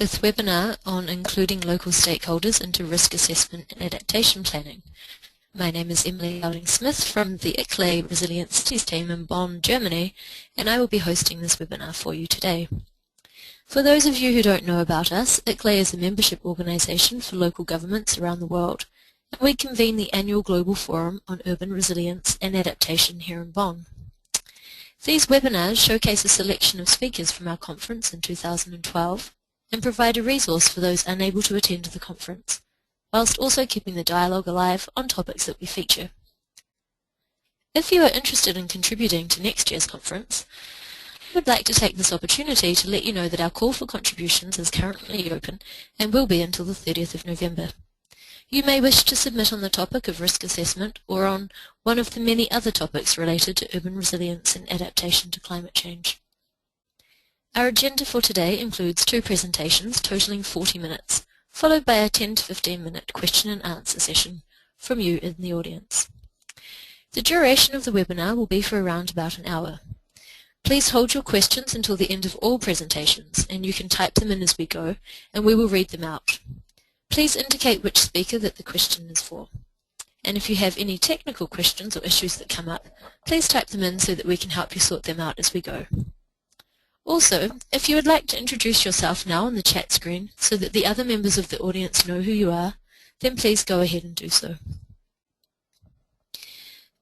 fifth webinar on including local stakeholders into risk assessment and adaptation planning. My name is Emily Howling-Smith from the ICLAI Resilient Cities team in Bonn, Germany, and I will be hosting this webinar for you today. For those of you who don't know about us, ICLAI is a membership organisation for local governments around the world, and we convene the annual Global Forum on Urban Resilience and Adaptation here in Bonn. These webinars showcase a selection of speakers from our conference in 2012 and provide a resource for those unable to attend the conference, whilst also keeping the dialogue alive on topics that we feature. If you are interested in contributing to next year's conference, I would like to take this opportunity to let you know that our call for contributions is currently open and will be until the 30th of November. You may wish to submit on the topic of risk assessment or on one of the many other topics related to urban resilience and adaptation to climate change. Our agenda for today includes 2 presentations totaling 40 minutes, followed by a 10 to 15 minute question and answer session from you in the audience. The duration of the webinar will be for around about an hour. Please hold your questions until the end of all presentations, and you can type them in as we go, and we will read them out. Please indicate which speaker that the question is for. And if you have any technical questions or issues that come up, please type them in so that we can help you sort them out as we go. Also, if you would like to introduce yourself now on the chat screen so that the other members of the audience know who you are, then please go ahead and do so.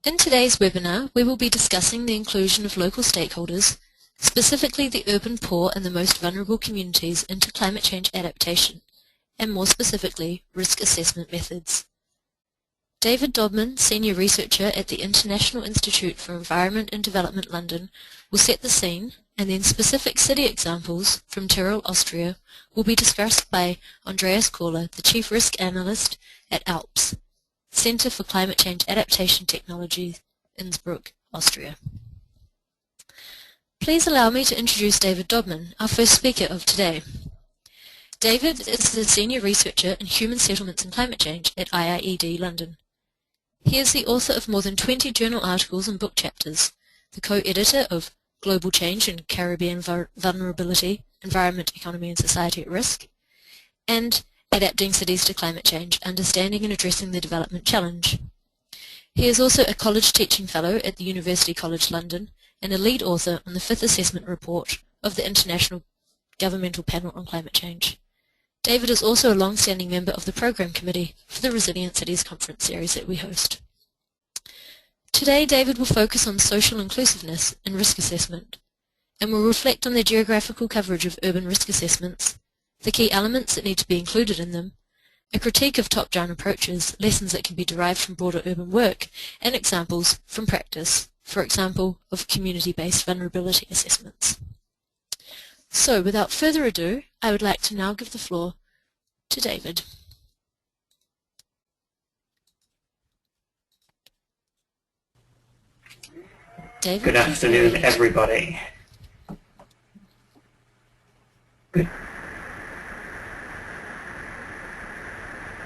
In today's webinar, we will be discussing the inclusion of local stakeholders, specifically the urban poor and the most vulnerable communities, into climate change adaptation, and more specifically, risk assessment methods. David Dobman, Senior Researcher at the International Institute for Environment and Development London, will set the scene, and then specific city examples from Tyrol, Austria, will be discussed by Andreas Kohler, the Chief Risk Analyst at ALPS, Center for Climate Change Adaptation Technology, Innsbruck, Austria. Please allow me to introduce David Dobman, our first speaker of today. David is the Senior Researcher in Human Settlements and Climate Change at IIED London. He is the author of more than 20 journal articles and book chapters, the co-editor of Global Change and Caribbean Vulnerability, Environment, Economy and Society at Risk, and Adapting Cities to Climate Change, Understanding and Addressing the Development Challenge. He is also a college teaching fellow at the University College London and a lead author on the 5th Assessment Report of the International Governmental Panel on Climate Change. David is also a long-standing member of the Programme Committee for the Resilient Cities Conference series that we host. Today, David will focus on social inclusiveness and risk assessment, and will reflect on the geographical coverage of urban risk assessments, the key elements that need to be included in them, a critique of top-down approaches, lessons that can be derived from broader urban work, and examples from practice, for example, of community-based vulnerability assessments. So, without further ado, I would like to now give the floor to David. David? Good afternoon, everybody. Good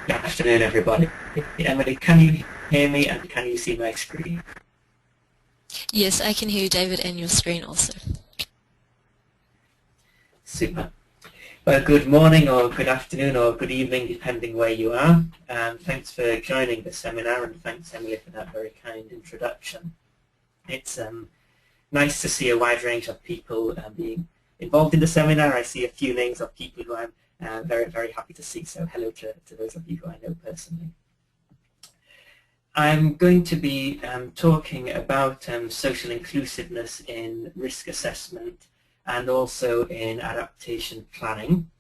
afternoon, everybody. Emily, can you hear me and can you see my screen? Yes, I can hear you, David, and your screen also. Super. Well, good morning or good afternoon or good evening, depending where you are. Thanks for joining the seminar, and thanks, Emily, for that very kind introduction. It's nice to see a wide range of people being involved in the seminar. I see a few names of people who I'm very, very happy to see, so hello to those of you who I know personally. I'm going to be talking about social inclusiveness in risk assessment and also in adaptation planning.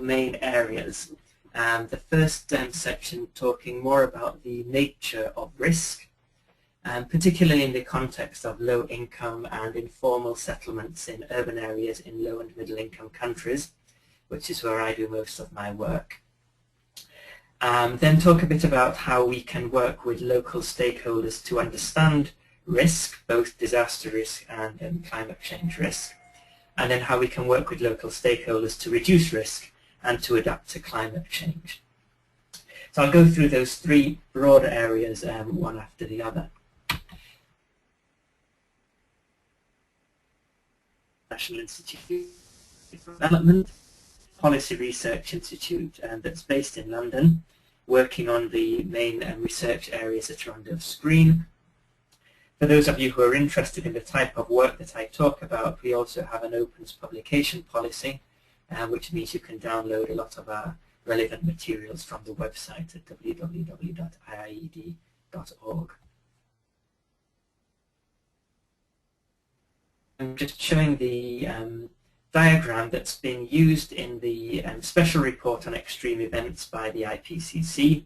Main areas. The first section talking more about the nature of risk, particularly in the context of low income and informal settlements in urban areas in low and middle income countries, which is where I do most of my work. Then talk a bit about how we can work with local stakeholders to understand risk, both disaster risk and climate change risk, and then how we can work with local stakeholders to reduce risk and to adapt to climate change. So I'll go through those 3 broader areas one after the other. National Institute for Development, Policy Research Institute that's based in London, working on the main research areas that are on the screen. For those of you who are interested in the type of work that I talk about, we also have an opens publication policy, which means you can download a lot of our relevant materials from the website at www.iied.org. I'm just showing the diagram that's been used in the special report on extreme events by the IPCC,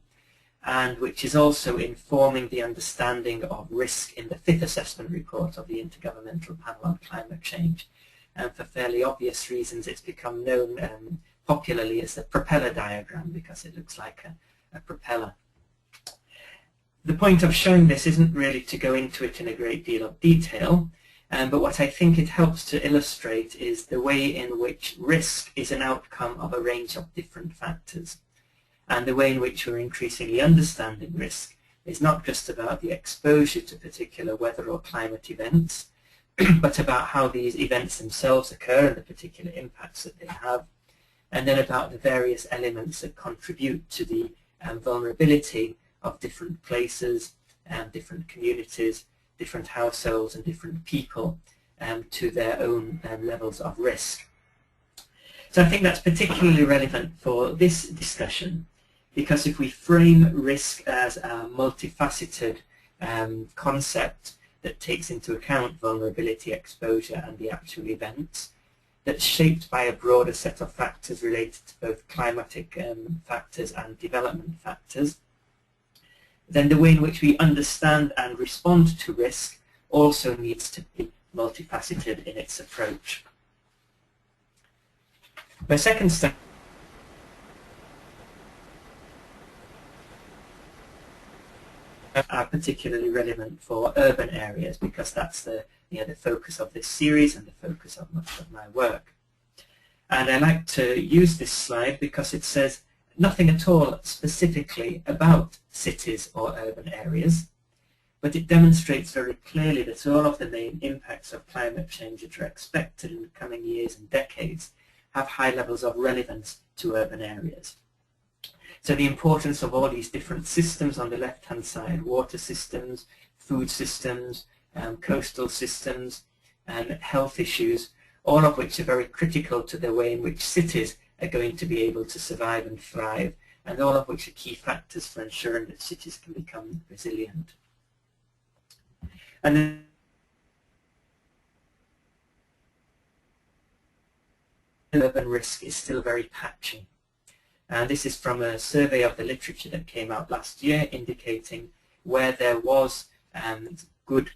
and which is also informing the understanding of risk in the fifth assessment report of the Intergovernmental Panel on Climate Change. And for fairly obvious reasons, it's become known popularly as the propeller diagram because it looks like a propeller. The point of showing this isn't really to go into it in a great deal of detail, but what I think it helps to illustrate is the way in which risk is an outcome of a range of different factors. And the way in which we're increasingly understanding risk is not just about the exposure to particular weather or climate events, but about how these events themselves occur and the particular impacts that they have, and then about the various elements that contribute to the vulnerability of different places, different communities, different households and different people to their own levels of risk. So I think that's particularly relevant for this discussion, because if we frame risk as a multifaceted concept that takes into account vulnerability, exposure and the actual events, that's shaped by a broader set of factors related to both climatic factors and development factors, then the way in which we understand and respond to risk also needs to be multifaceted in its approach. My second step are particularly relevant for urban areas because that's the focus of this series and the focus of much of my work. And I like to use this slide because it says nothing at all specifically about cities or urban areas, but it demonstrates very clearly that all of the main impacts of climate change that are expected in the coming years and decades have high levels of relevance to urban areas. So the importance of all these different systems on the left-hand side, water systems, food systems, coastal systems, and health issues, all of which are very critical to the way in which cities are going to be able to survive and thrive, and all of which are key factors for ensuring that cities can become resilient. And then urban risk is still very patchy. And this is from a survey of the literature that came out last year indicating where there was good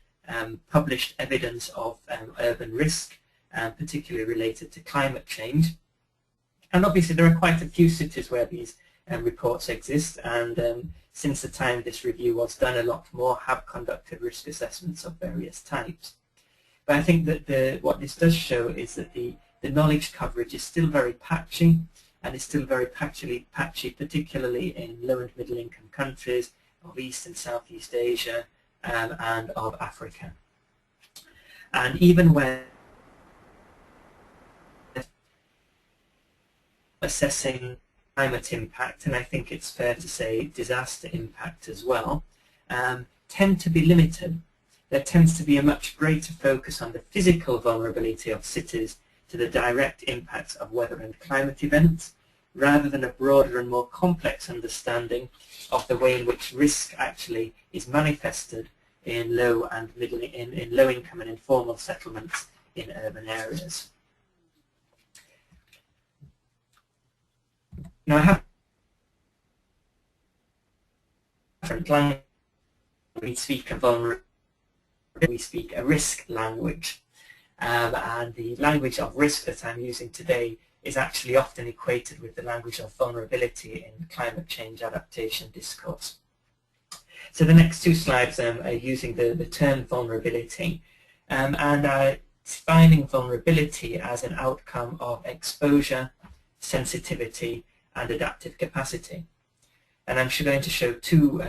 published evidence of urban risk, particularly related to climate change. And obviously there are quite a few cities where these reports exist, and since the time this review was done, a lot more have conducted risk assessments of various types. But I think that what this does show is that the knowledge coverage is still very patchy, and it's still very patchy, particularly in low and middle income countries of East and Southeast Asia and of Africa. And even when assessing climate impact, and I think it's fair to say disaster impact as well, tend to be limited. There tends to be a much greater focus on the physical vulnerability of cities to the direct impacts of weather and climate events, rather than a broader and more complex understanding of the way in which risk actually is manifested in low and middle in low income and informal settlements in urban areas. Now I have different language. We speak a vulnerability, we speak a risk language, and the language of risk that I'm using today is actually often equated with the language of vulnerability in climate change adaptation discourse. So the next two slides are using the term vulnerability and are defining vulnerability as an outcome of exposure, sensitivity, and adaptive capacity. And I'm going to show two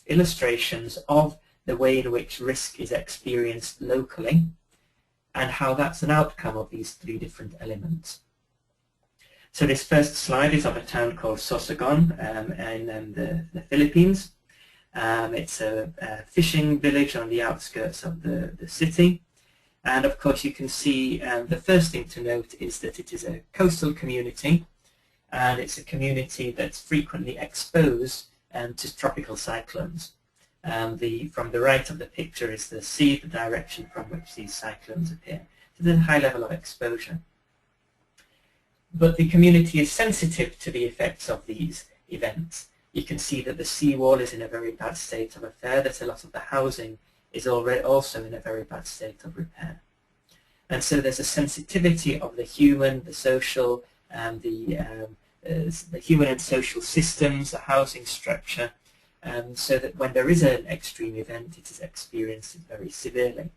illustrations of the way in which risk is experienced locally, and how that's an outcome of these three different elements. So this first slide is of a town called Sorsogon in the Philippines. It's a fishing village on the outskirts of the city. And of course you can see the first thing to note is that it is a coastal community, and it's a community that's frequently exposed to tropical cyclones. From the right of the picture is the sea, the direction from which these cyclones appear. So there's a high level of exposure. But the community is sensitive to the effects of these events. You can see that the seawall is in a very bad state of repair, that a lot of the housing is already also in a very bad state of repair. And so there's a sensitivity of the human, the social, the human and social systems, the housing structure, so that when there is an extreme event, it is experienced very severely.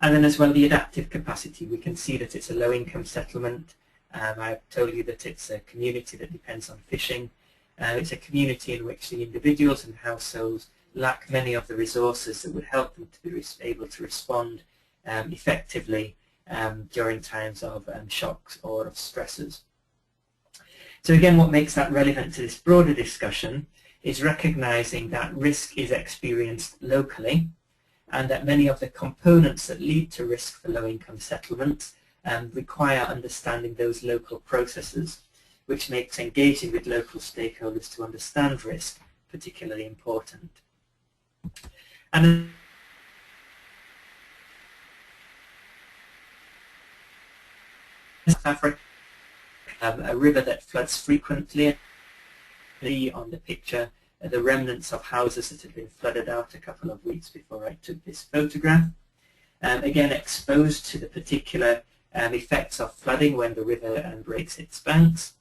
And then as well, the adaptive capacity. We can see that it's a low-income settlement. I've told you that it's a community that depends on fishing. It's a community in which the individuals and households lack many of the resources that would help them to be able to respond effectively during times of shocks or of stresses. So again, what makes that relevant to this broader discussion is recognizing that risk is experienced locally, and that many of the components that lead to risk for low-income settlements require understanding those local processes, which makes engaging with local stakeholders to understand risk particularly important. And South Africa, a river that floods frequently. On the picture, the remnants of houses that had been flooded out a couple of weeks before I took this photograph. Again, exposed to the particular effects of flooding when the river breaks its banks.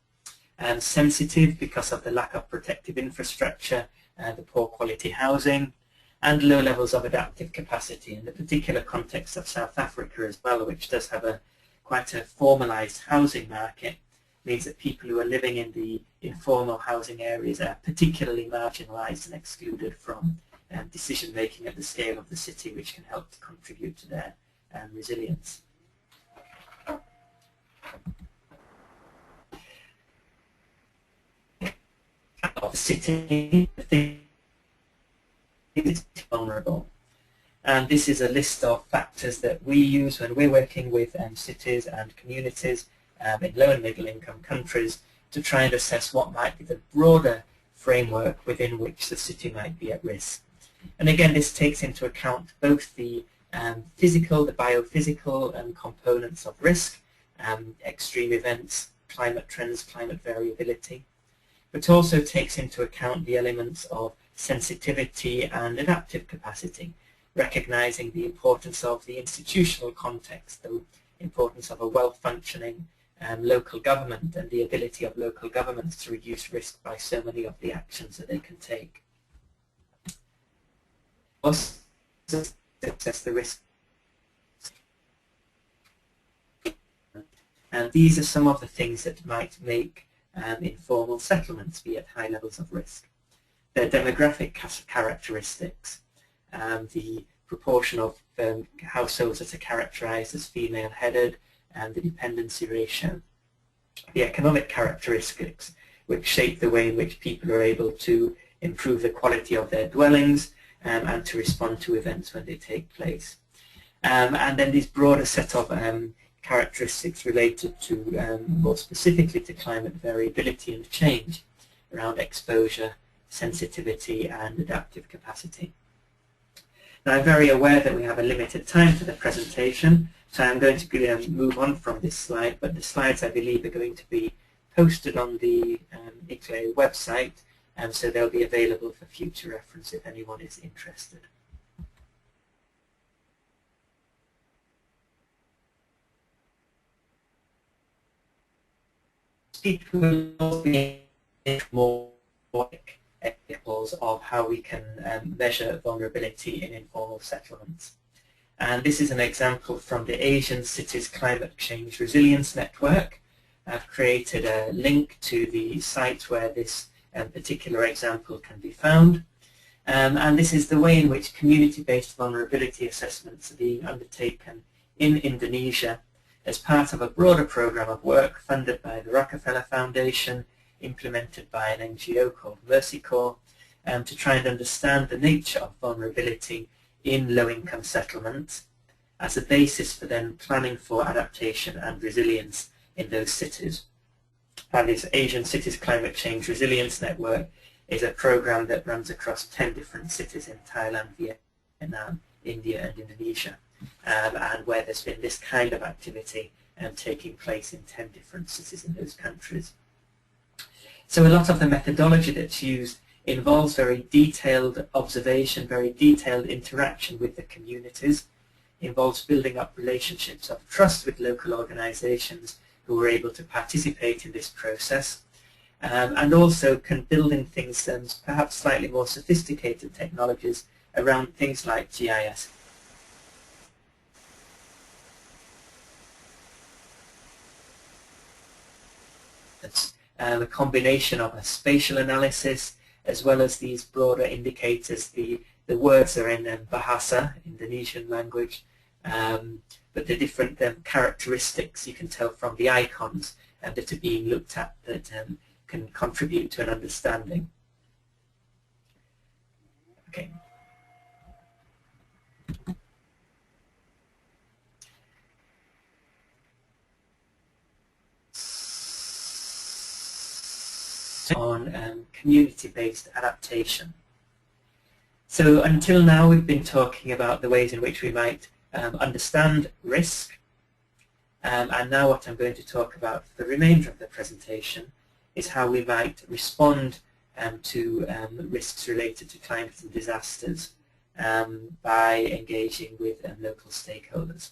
Sensitive because of the lack of protective infrastructure, the poor quality housing, and low levels of adaptive capacity. In the particular context of South Africa as well, which does have quite a formalized housing market, means that people who are living in the informal housing areas are particularly marginalized and excluded from decision making at the scale of the city, which can help to contribute to their resilience. Of the city, is vulnerable. And this is a list of factors that we use when we're working with cities and communities in low and middle income countries to try and assess what might be the broader framework within which the city might be at risk. And again, this takes into account both the physical, the biophysical components of risk, extreme events, climate trends, climate variability, but also takes into account the elements of sensitivity and adaptive capacity, recognizing the importance of the institutional context, the importance of a well-functioning local government and the ability of local governments to reduce risk by so many of the actions that they can take. Also, assess the risk. And these are some of the things that might make informal settlements be at high levels of risk. Their demographic characteristics, the proportion of households that are characterized as female-headed, and the dependency ratio, the economic characteristics which shape the way in which people are able to improve the quality of their dwellings and to respond to events when they take place. And then this broader set of characteristics related to, more specifically to climate variability and change around exposure, sensitivity and adaptive capacity. Now, I'm very aware that we have a limited time for the presentation, so I'm going to move on from this slide, but the slides I believe are going to be posted on the ICLEI website, and so they'll be available for future reference if anyone is interested. Speak will be more examples of how we can measure vulnerability in informal settlements. And this is an example from the Asian Cities Climate Change Resilience Network. I've created a link to the site where this particular example can be found. And this is the way in which community-based vulnerability assessments are being undertaken in Indonesia as part of a broader program of work funded by the Rockefeller Foundation, implemented by an NGO called Mercy Corps, to try and understand the nature of vulnerability in low-income settlements as a basis for then planning for adaptation and resilience in those cities. And this Asian Cities Climate Change Resilience Network is a program that runs across 10 different cities in Thailand, Vietnam, India and Indonesia, and where there's been this kind of activity taking place in 10 different cities in those countries. So a lot of the methodology that's used involves very detailed observation, very detailed interaction with the communities, involves building up relationships of trust with local organizations who are able to participate in this process, and also can build in things, perhaps slightly more sophisticated technologies around things like GIS. A combination of a spatial analysis as well as these broader indicators. The words are in Bahasa, Indonesian language, but the different characteristics you can tell from the icons that are being looked at that can contribute to an understanding. Okay. On community-based adaptation. So until now we've been talking about the ways in which we might understand risk, and now what I'm going to talk about for the remainder of the presentation is how we might respond to risks related to climate and disasters by engaging with local stakeholders.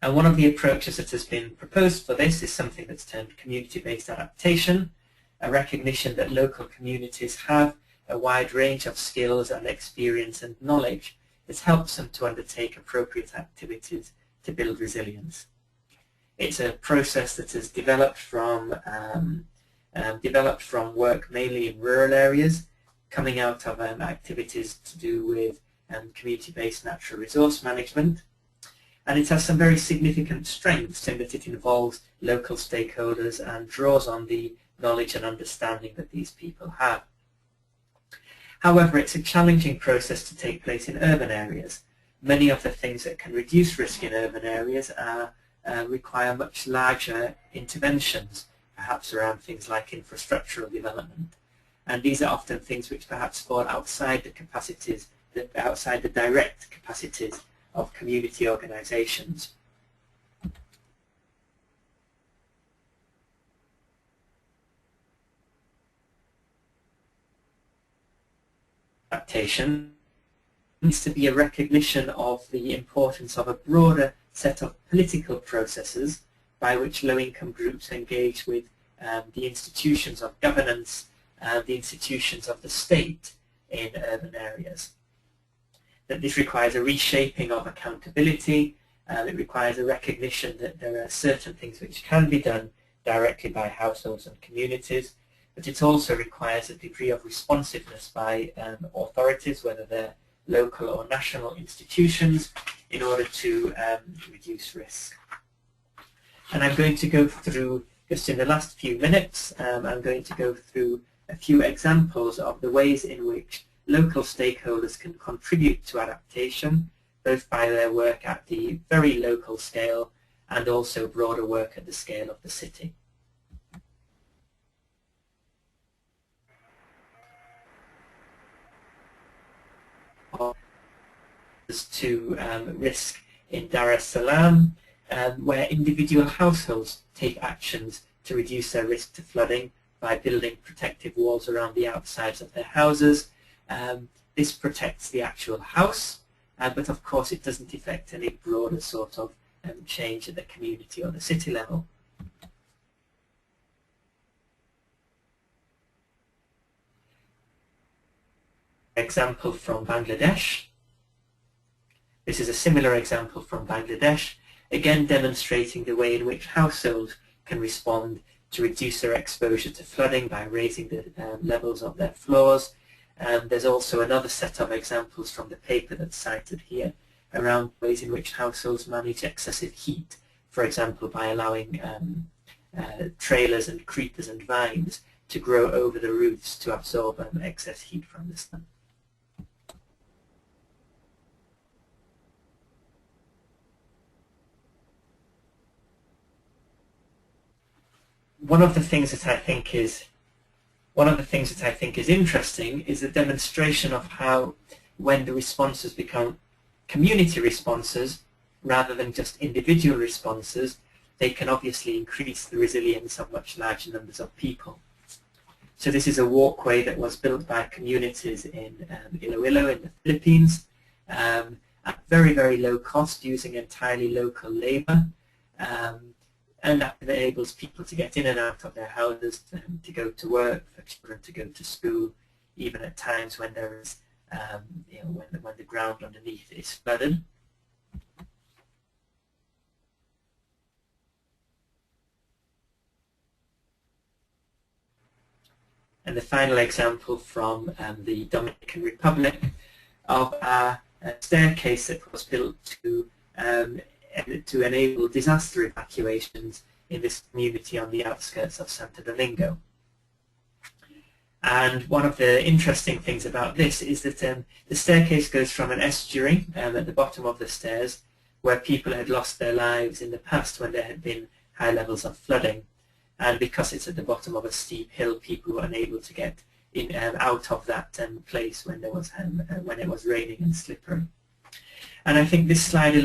And one of the approaches that has been proposed for this is something that's termed community-based adaptation, a recognition that local communities have a wide range of skills and experience and knowledge that helps them to undertake appropriate activities to build resilience. It's a process that has developed from work mainly in rural areas, coming out of activities to do with community-based natural resource management. And it has some very significant strengths in that it involves local stakeholders and draws on the knowledge and understanding that these people have. However, it's a challenging process to take place in urban areas. Many of the things that can reduce risk in urban areas require much larger interventions, perhaps around things like infrastructural development. And these are often things which perhaps fall outside the capacities, outside the direct capacities of community organizations. Adaptation needs to be a recognition of the importance of a broader set of political processes by which low-income groups engage with the institutions of governance and the institutions of the state in urban areas. That this requires a reshaping of accountability, it requires a recognition that there are certain things which can be done directly by households and communities, but it also requires a degree of responsiveness by authorities, whether they're local or national institutions, in order to reduce risk. And I'm going to go through, just in the last few minutes, I'm going to go through a few examples of the ways in which local stakeholders can contribute to adaptation, both by their work at the very local scale and also broader work at the scale of the city. To risk in Dar es Salaam, where individual households take actions to reduce their risk to flooding by building protective walls around the outsides of their houses. This protects the actual house, but of course it doesn't affect any broader sort of change at the community or the city level. Example from Bangladesh. This is a similar example from Bangladesh, again demonstrating the way in which households can respond to reduce their exposure to flooding by raising the levels of their floors. There's also another set of examples from the paper that's cited here around ways in which households manage excessive heat, for example by allowing trailers and creepers and vines to grow over the roofs to absorb excess heat from the sun. One of the things that I think is interesting is the demonstration of how, when the responses become community responses rather than just individual responses, they can obviously increase the resilience of much larger numbers of people. So this is a walkway that was built by communities in Iloilo in the Philippines at very, very low cost, using entirely local labor. And that enables people to get in and out of their houses, to go to work, for children to go to school, even at times when there is, when the ground underneath is flooded. And the final example from the Dominican Republic of a staircase that was built to enable disaster evacuations in this community on the outskirts of Santo Domingo. And one of the interesting things about this is that the staircase goes from an estuary at the bottom of the stairs, where people had lost their lives in the past when there had been high levels of flooding. And because it's at the bottom of a steep hill, people were unable to get in out of that place when there was when it was raining and slippery. And I think this slide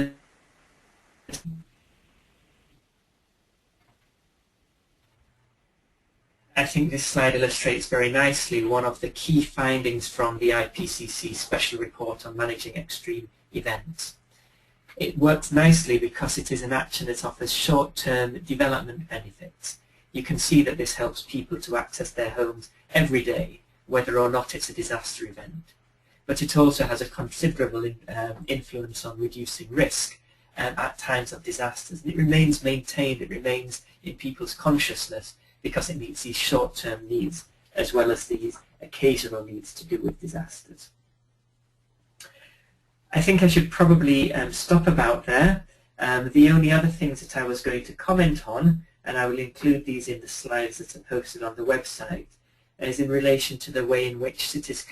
illustrates very nicely one of the key findings from the IPCC Special Report on Managing Extreme Events. It works nicely because it is an action that offers short-term development benefits. You can see that this helps people to access their homes every day, whether or not it's a disaster event. But it also has a considerable influence on reducing risk at times of disasters. And it remains maintained, it remains in people's consciousness, because it meets these short-term needs as well as these occasional needs to do with disasters. I think I should probably stop about there. The only other things that I was going to comment on, and I will include these in the slides that are posted on the website, is in relation to the way in which cities,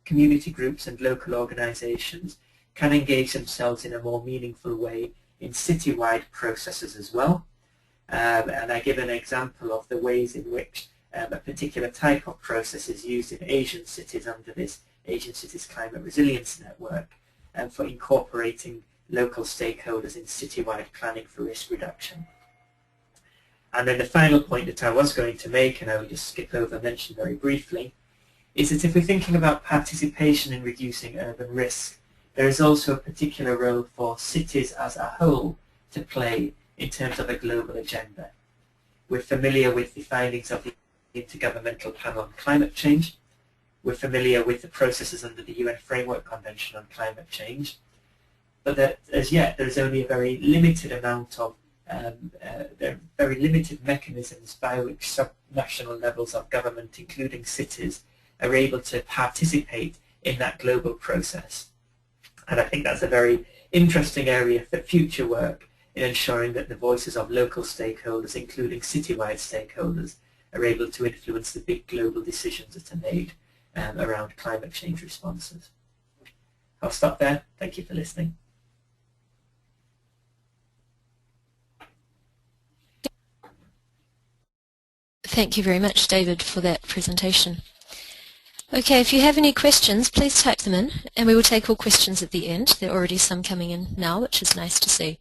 community groups and local organisations can engage themselves in a more meaningful way in citywide processes as well. And I give an example of the ways in which a particular type of process is used in Asian cities under this Asian Cities Climate Resilience Network for incorporating local stakeholders in citywide planning for risk reduction. And then the final point that I was going to make, and I will just skip over, mention very briefly, is that if we're thinking about participation in reducing urban risk, there is also a particular role for cities as a whole to play in terms of a global agenda. We're familiar with the findings of the Intergovernmental Panel on Climate Change. We're familiar with the processes under the UN Framework Convention on Climate Change. But that, as yet, there's only a very limited amount of, very limited mechanisms by which subnational levels of government, including cities, are able to participate in that global process. And I think that's a very interesting area for future work in ensuring that the voices of local stakeholders, including citywide stakeholders, are able to influence the big global decisions that are made around climate change responses. I'll stop there. Thank you for listening. Thank you very much, David, for that presentation. Okay, if you have any questions, please type them in, and we will take all questions at the end. There are already some coming in now, which is nice to see.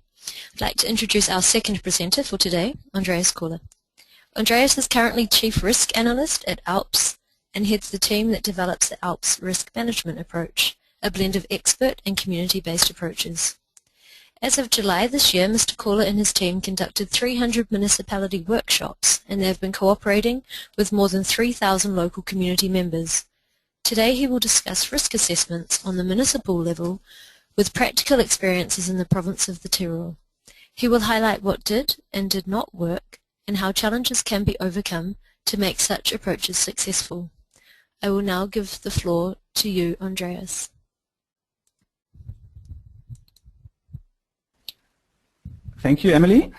I'd like to introduce our second presenter for today, Andreas Koller. Andreas is currently Chief Risk Analyst at ALPS and heads the team that develops the ALPS Risk Management Approach, a blend of expert and community-based approaches. As of July this year, Mr. Koller and his team conducted 300 municipality workshops, and they have been cooperating with more than 3,000 local community members. Today he will discuss risk assessments on the municipal level with practical experiences in the province of the Tyrol. He will highlight what did and did not work and how challenges can be overcome to make such approaches successful. I will now give the floor to you, Andreas. Thank you, Emily.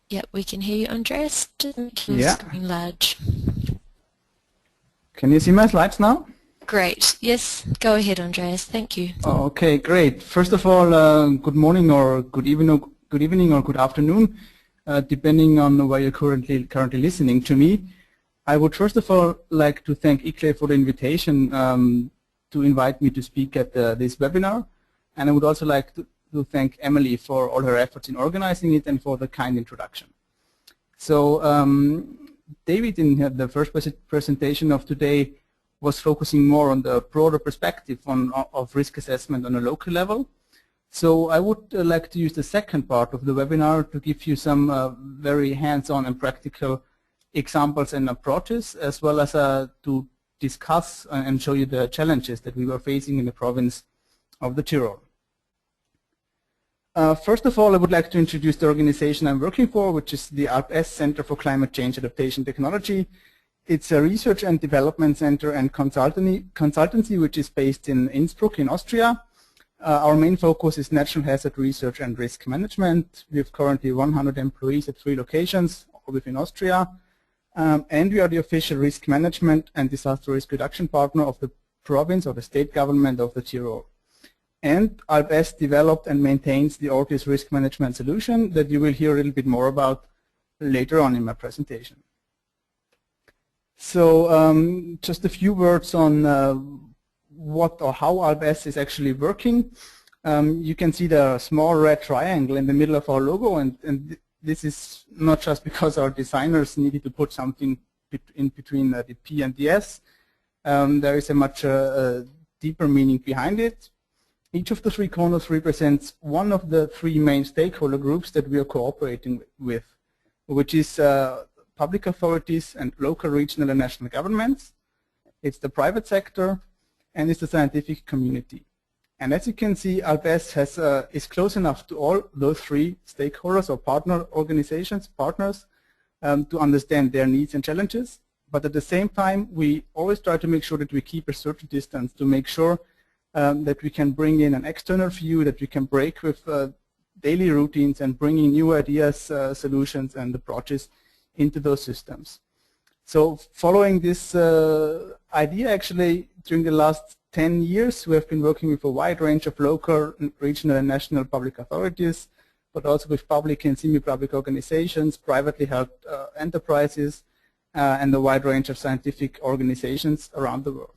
Yep, we can hear you, Andreas. Just make your Yeah. screen large. Can you see my slides now? Great. Yes, go ahead, Andreas. Thank you. Okay, great. First of all, good morning or good evening or good afternoon, depending on where you're currently listening to me. I would first of all like to thank ICLEI for the invitation to invite me to speak at this webinar, and I would also like to thank Emily for all her efforts in organizing it and for the kind introduction. So David, in the first presentation of today, was focusing more on the broader perspective of risk assessment on a local level. So I would like to use the second part of the webinar to give you some very hands-on and practical examples and approaches, as well as to discuss and show you the challenges that we were facing in the province of the Tyrol. First of all, I would like to introduce the organization I'm working for, which is the ALPS Center for Climate Change Adaptation Technology. It's a research and development center and consultancy which is based in Innsbruck in Austria. Our main focus is natural hazard research and risk management. We have currently 100 employees at 3 locations within Austria. And we are the official risk management and disaster risk reduction partner of the province or the state government of the Tyrol. And ALPS developed and maintains the Ortis risk management solution that you will hear a little bit more about later on in my presentation. So just a few words on what or how ALPS is actually working. You can see the small red triangle in the middle of our logo, and this is not just because our designers needed to put something in between the P and the S. There is a much deeper meaning behind it. Each of the 3 corners represents one of the 3 main stakeholder groups that we are cooperating with, which is public authorities and local, regional and national governments. It's the private sector and it's the scientific community. And as you can see, ALPS is close enough to all those 3 stakeholders or partner organizations, partners, to understand their needs and challenges. But at the same time, we always try to make sure that we keep a certain distance to make sure that we can bring in an external view, that we can break with daily routines and bring in new ideas, solutions and approaches into those systems. So following this idea, actually, during the last 10 years, we have been working with a wide range of local, regional and national public authorities, but also with public and semi-public organizations, privately held enterprises, and a wide range of scientific organizations around the world.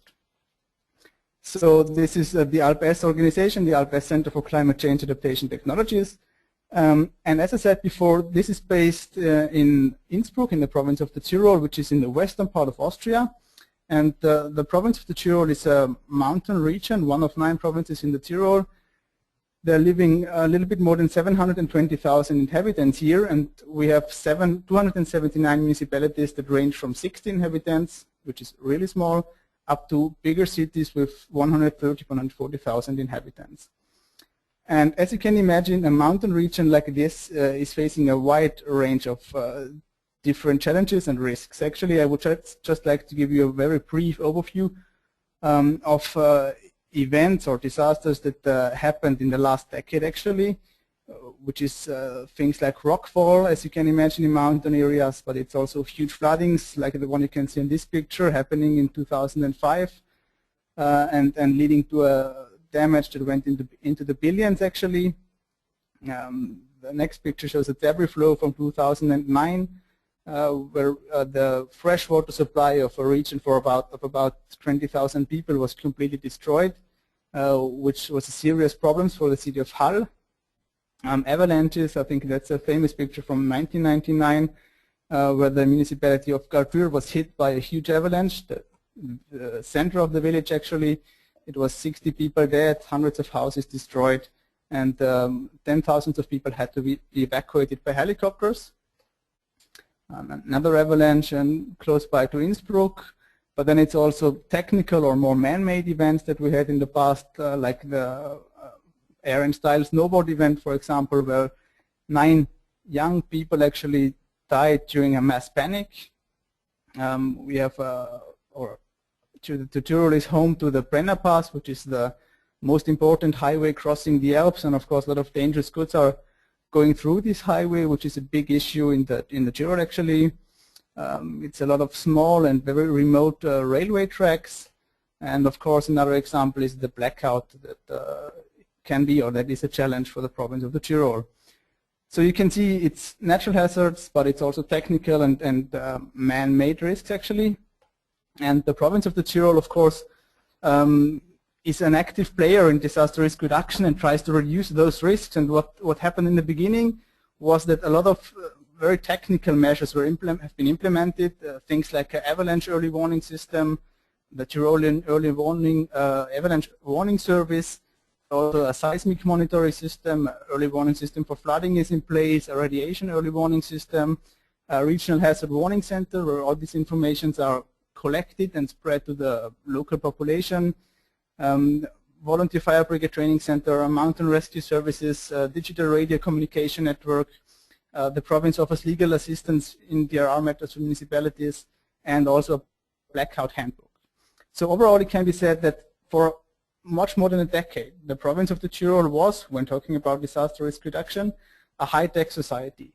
So this is the ALPS organization, the ALPS Center for Climate Change Adaptation Technologies. And as I said before, this is based in Innsbruck in the province of the Tyrol, which is in the western part of Austria. And the province of the Tyrol is a mountain region, one of 9 provinces in the Tyrol. They're living a little bit more than 720,000 inhabitants here, and we have 279 municipalities that range from 60 inhabitants, which is really small, up to bigger cities with 130, 140,000 inhabitants. And as you can imagine, a mountain region like this is facing a wide range of different challenges and risks. Actually, I would just like to give you a very brief overview of events or disasters that happened in the last decade, actually, which is things like rockfall, as you can imagine, in mountain areas, but it's also huge floodings, like the one you can see in this picture, happening in 2005, and leading to a damage that went into the billions, actually. The next picture shows a debris flow from 2009, where the freshwater supply of a region of about 20,000 people was completely destroyed, which was a serious problem for the city of Hull. Avalanches, I think that's a famous picture from 1999, where the municipality of Gartur was hit by a huge avalanche. The center of the village, actually, it was 60 people dead, hundreds of houses destroyed, and 10,000 of people had to be evacuated by helicopters. Another avalanche close by to Innsbruck, but then it's also technical or more man-made events that we had in the past, like the air and style snowboard event, for example, where 9 young people actually died during a mass panic. We have, the Tyrol is home to the Brenner Pass, which is the most important highway crossing the Alps, and of course a lot of dangerous goods are going through this highway, which is a big issue in the Tyrol actually. It's a lot of small and very remote railway tracks, and of course another example is the blackout that can be, or that is a challenge for the province of the Tyrol. So you can see it's natural hazards, but it's also technical and man-made risks actually. And the province of the Tyrol, of course, is an active player in disaster risk reduction and tries to reduce those risks. And what happened in the beginning was that a lot of very technical measures have been implemented, things like an avalanche early warning system, the Tyrolean early warning avalanche warning service, also a seismic monitoring system, early warning system for flooding is in place, a radiation early warning system, a regional hazard warning center where all these informations are collected and spread to the local population, volunteer fire brigade training center, mountain rescue services, digital radio communication network. The province offers legal assistance in DRR matters for municipalities, and also a blackout handbook. So overall it can be said that for much more than a decade, the province of the Tyrol was, when talking about disaster risk reduction, a high-tech society.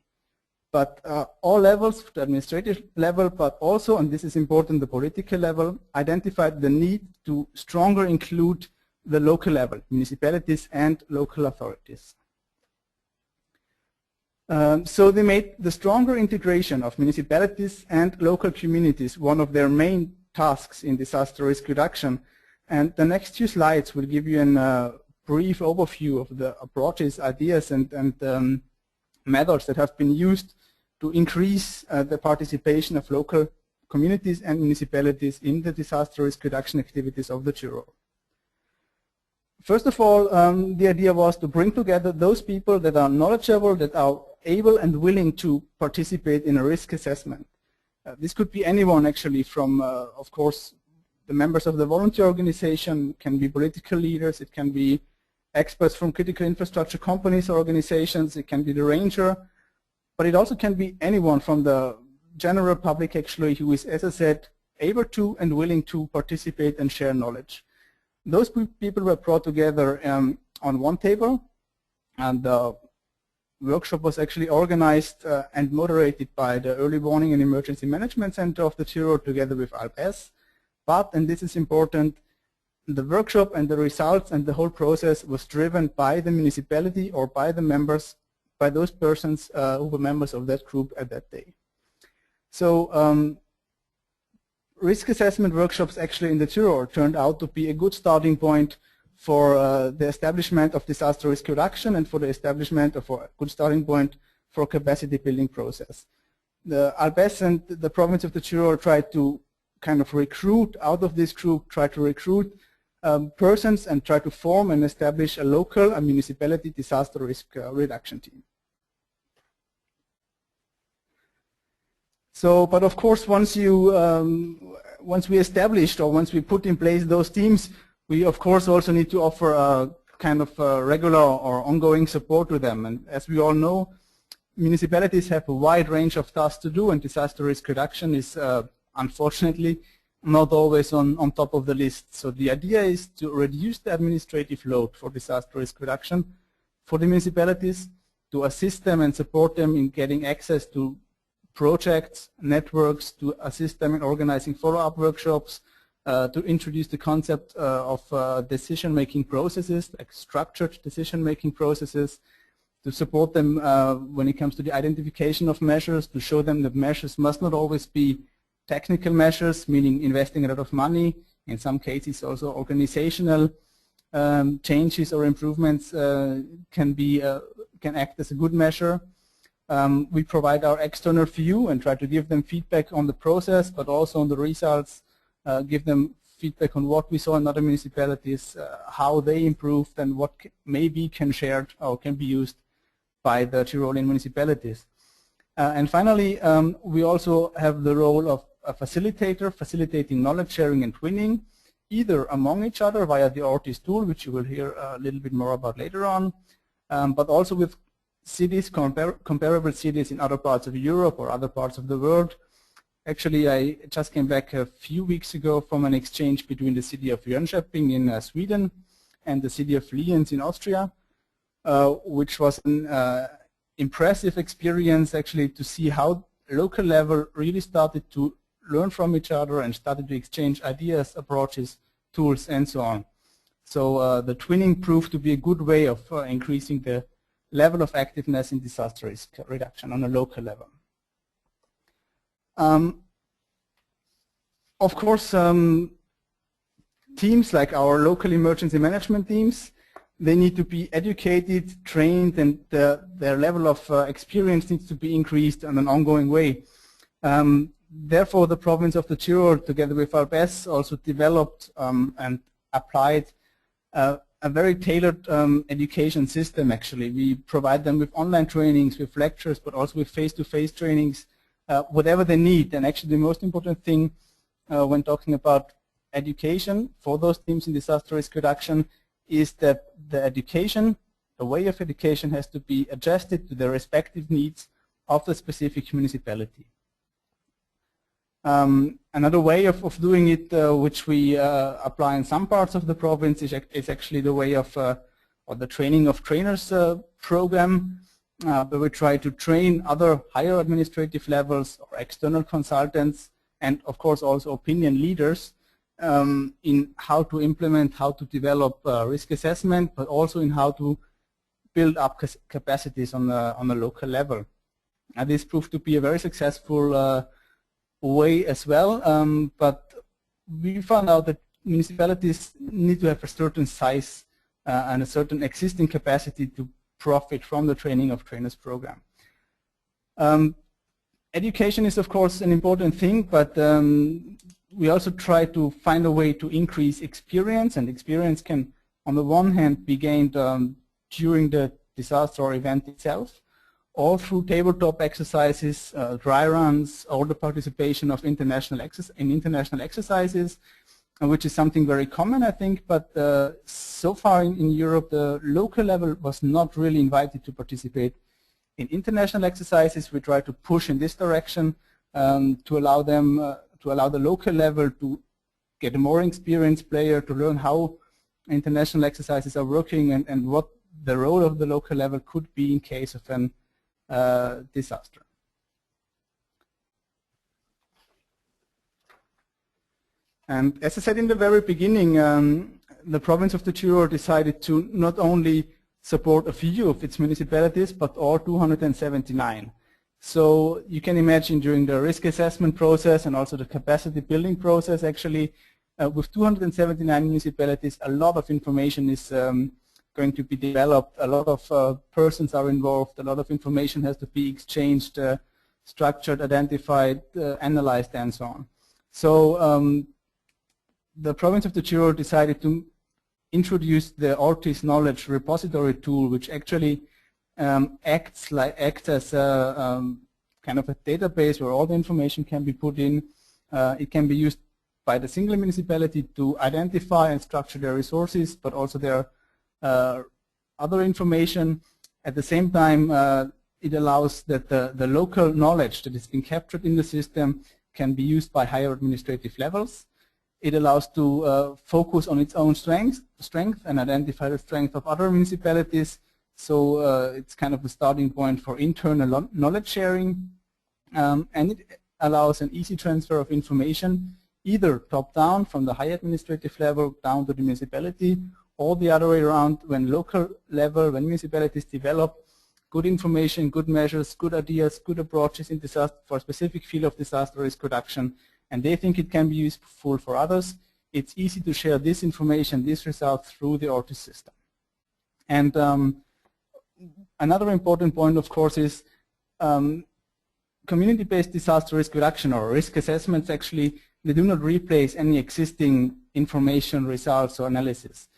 But all levels, the administrative level, but also, and this is important, the political level, identified the need to stronger include the local level, municipalities and local authorities. So they made the stronger integration of municipalities and local communities one of their main tasks in disaster risk reduction. And the next few slides will give you a brief overview of the approaches, ideas, and methods that have been used to increase the participation of local communities and municipalities in the disaster risk reduction activities of the Tyrol. First of all, the idea was to bring together those people that are knowledgeable, that are able and willing to participate in a risk assessment. This could be anyone actually from, of course, the members of the volunteer organization, can be political leaders, it can be experts from critical infrastructure companies or organizations, it can be the ranger, but it also can be anyone from the general public actually who is, as I said, able to and willing to participate and share knowledge. Those people were brought together on one table, and the workshop was actually organized and moderated by the Early Warning and Emergency Management Center of the Tyrol together with ALPS. But, and this is important, the workshop and the results and the whole process was driven by the municipality or by the members, by those persons who were members of that group at that day. So risk assessment workshops actually in the Tyrol turned out to be a good starting point for the establishment of disaster risk reduction and for the establishment of a good starting point for capacity building process. The ALPS and the province of the Tyrol tried to kind of recruit out of this group, try to recruit persons and try to form and establish a local, a municipality disaster risk reduction team. So, but of course, once we established or once we put in place those teams, we of course also need to offer a kind of regular or ongoing support to them. And as we all know, municipalities have a wide range of tasks to do, and disaster risk reduction is unfortunately not always on top of the list. So the idea is to reduce the administrative load for disaster risk reduction for the municipalities, to assist them and support them in getting access to projects, networks, to assist them in organizing follow-up workshops, to introduce the concept of decision-making processes, like structured decision-making processes, to support them when it comes to the identification of measures, to show them that measures must not always be technical measures, meaning investing a lot of money. In some cases also organizational changes or improvements can act as a good measure. We provide our external view and try to give them feedback on the process, but also on the results, give them feedback on what we saw in other municipalities, how they improved, and what maybe can shared or can be used by the Tyrolean municipalities. And finally, we also have the role of a facilitator, facilitating knowledge sharing and twinning, either among each other via the ORTIS tool, which you will hear a little bit more about later on, but also with cities, comparable cities in other parts of Europe or other parts of the world. Actually, I just came back a few weeks ago from an exchange between the city of Jönköping in Sweden and the city of Lienz in Austria, which was an impressive experience actually to see how local level really started to learn from each other and started to exchange ideas, approaches, tools, and so on. So the twinning proved to be a good way of increasing the level of activeness in disaster risk reduction on a local level. Of course, teams like our local emergency management teams, they need to be educated, trained, and their level of experience needs to be increased in an ongoing way. Therefore, the province of the Tyrol, together with RBES, also developed and applied a very tailored education system, actually. We provide them with online trainings, with lectures, but also with face-to-face trainings, whatever they need. And actually the most important thing when talking about education for those teams in disaster risk reduction is that the education, the way of education has to be adjusted to the respective needs of the specific municipality. Another way of doing it, which we apply in some parts of the province, is actually the way of or the training of trainers program, where we try to train other higher administrative levels or external consultants, and of course also opinion leaders in how to implement, how to develop risk assessment, but also in how to build up capacities on a local level. And this proved to be a very successful way as well, but we found out that municipalities need to have a certain size and a certain existing capacity to profit from the training of trainers program. Education is of course an important thing, but we also try to find a way to increase experience, and experience can on the one hand be gained during the disaster or event itself, or through tabletop exercises, dry runs, or the participation of international exercises, which is something very common, I think, but so far in Europe the local level was not really invited to participate in international exercises. We try to push in this direction to allow them, to allow the local level to get a more experienced player to learn how international exercises are working and what the role of the local level could be in case of an disaster. And as I said in the very beginning, the province of the Tyrol decided to not only support a few of its municipalities, but all 279. So you can imagine during the risk assessment process and also the capacity building process, actually, with 279 municipalities, a lot of information is going to be developed, a lot of persons are involved, a lot of information has to be exchanged, structured, identified, analyzed, and so on. So the province of the Tyrol decided to introduce the Ortis knowledge repository tool, which actually acts as a kind of a database where all the information can be put in. It can be used by the single municipality to identify and structure their resources, but also their other information. At the same time, it allows that the local knowledge that is being captured in the system can be used by higher administrative levels. It allows to focus on its own strength and identify the strength of other municipalities. So it's kind of a starting point for internal knowledge sharing, and it allows an easy transfer of information, either top-down from the high administrative level down to the municipality, or the other way around when local level, when municipalities develop good information, good measures, good ideas, good approaches in disaster for a specific field of disaster risk reduction, and they think it can be useful for others. It's easy to share this information, this result through the Ortis system. And another important point, of course, is community-based disaster risk reduction or risk assessments actually, they do not replace any existing information, results, or analysis.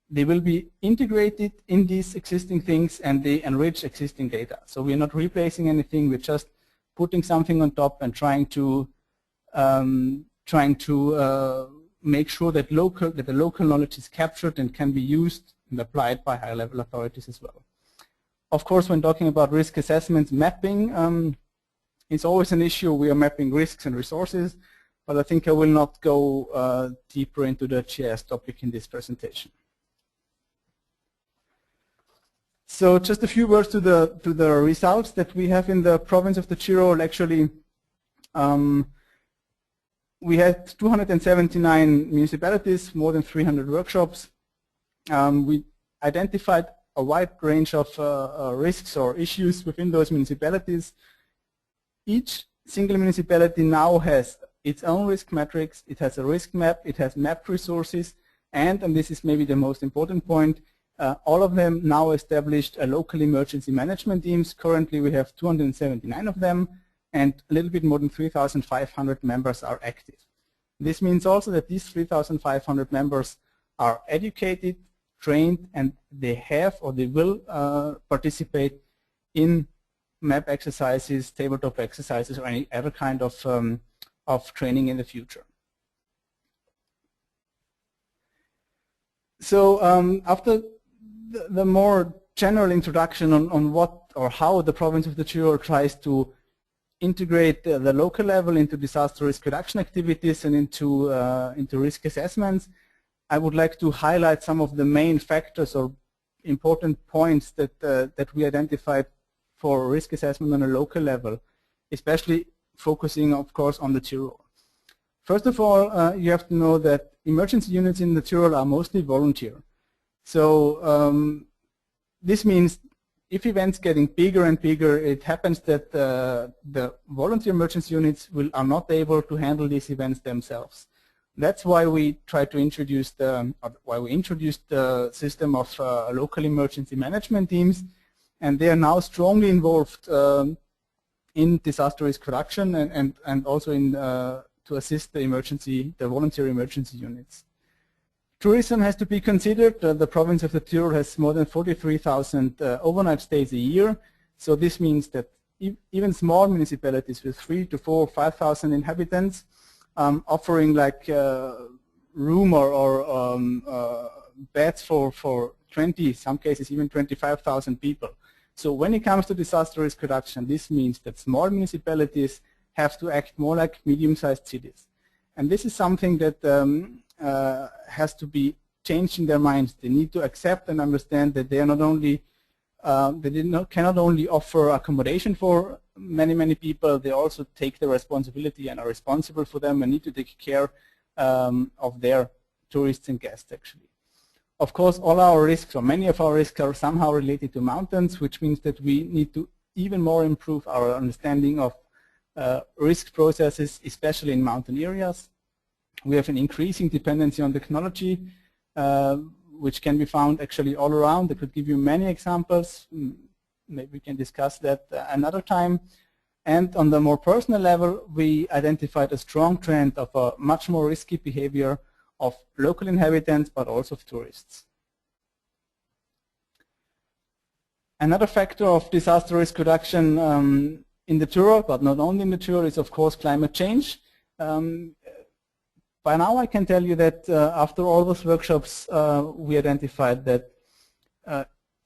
They will be integrated in these existing things and they enrich existing data. So we're not replacing anything, we're just putting something on top and trying to make sure that the local knowledge is captured and can be used and applied by higher level authorities as well. Of course, when talking about risk assessments, mapping is always an issue. We are mapping risks and resources, but I think I will not go deeper into the GIS topic in this presentation. So just a few words to the results that we have in the province of the Tyrol. Actually, we had 279 municipalities, more than 300 workshops. We identified a wide range of risks or issues within those municipalities. Each single municipality now has its own risk matrix, it has a risk map, it has mapped resources, and this is maybe the most important point, all of them now established a local emergency management teams. Currently we have 279 of them, and a little bit more than 3,500 members are active. This means also that these 3,500 members are educated, trained, and they have or they will participate in map exercises, tabletop exercises, or any other kind of training in the future. So after the more general introduction on what or how the province of the Tyrol tries to integrate the local level into disaster risk reduction activities and into risk assessments, I would like to highlight some of the main factors or important points that we identified for risk assessment on a local level, especially focusing, of course, on the Tyrol. First of all, you have to know that emergency units in the Tyrol are mostly volunteer. So this means if events getting bigger and bigger, it happens that the volunteer emergency units are not able to handle these events themselves. That's why we try to introduce introduced the system of local emergency management teams, and they are now strongly involved in disaster risk reduction and also in to assist the volunteer emergency units. Tourism has to be considered. The province of the Tyrol has more than 43,000 overnight stays a year. So this means that even small municipalities with 3,000 to 4,000 or 5,000 inhabitants offering like room or beds for 20, some cases even 25,000 people. So when it comes to disaster risk reduction, this means that small municipalities have to act more like medium-sized cities. And this is something that has to be changed in their minds. They need to accept and understand that they are not only cannot only offer accommodation for many people, they also take the responsibility and are responsible for them and need to take care of their tourists and guests actually. Of course, all our risks, or many of our risks, are somehow related to mountains, which means that we need to even more improve our understanding of risk processes, especially in mountain areas. We have an increasing dependency on technology, which can be found actually all around. I could give you many examples. Maybe we can discuss that another time. And on the more personal level, we identified a strong trend of a much more risky behavior of local inhabitants, but also of tourists. Another factor of disaster risk reduction in the Tyrol, but not only in the Tyrol, is of course climate change. By now I can tell you that after all those workshops we identified that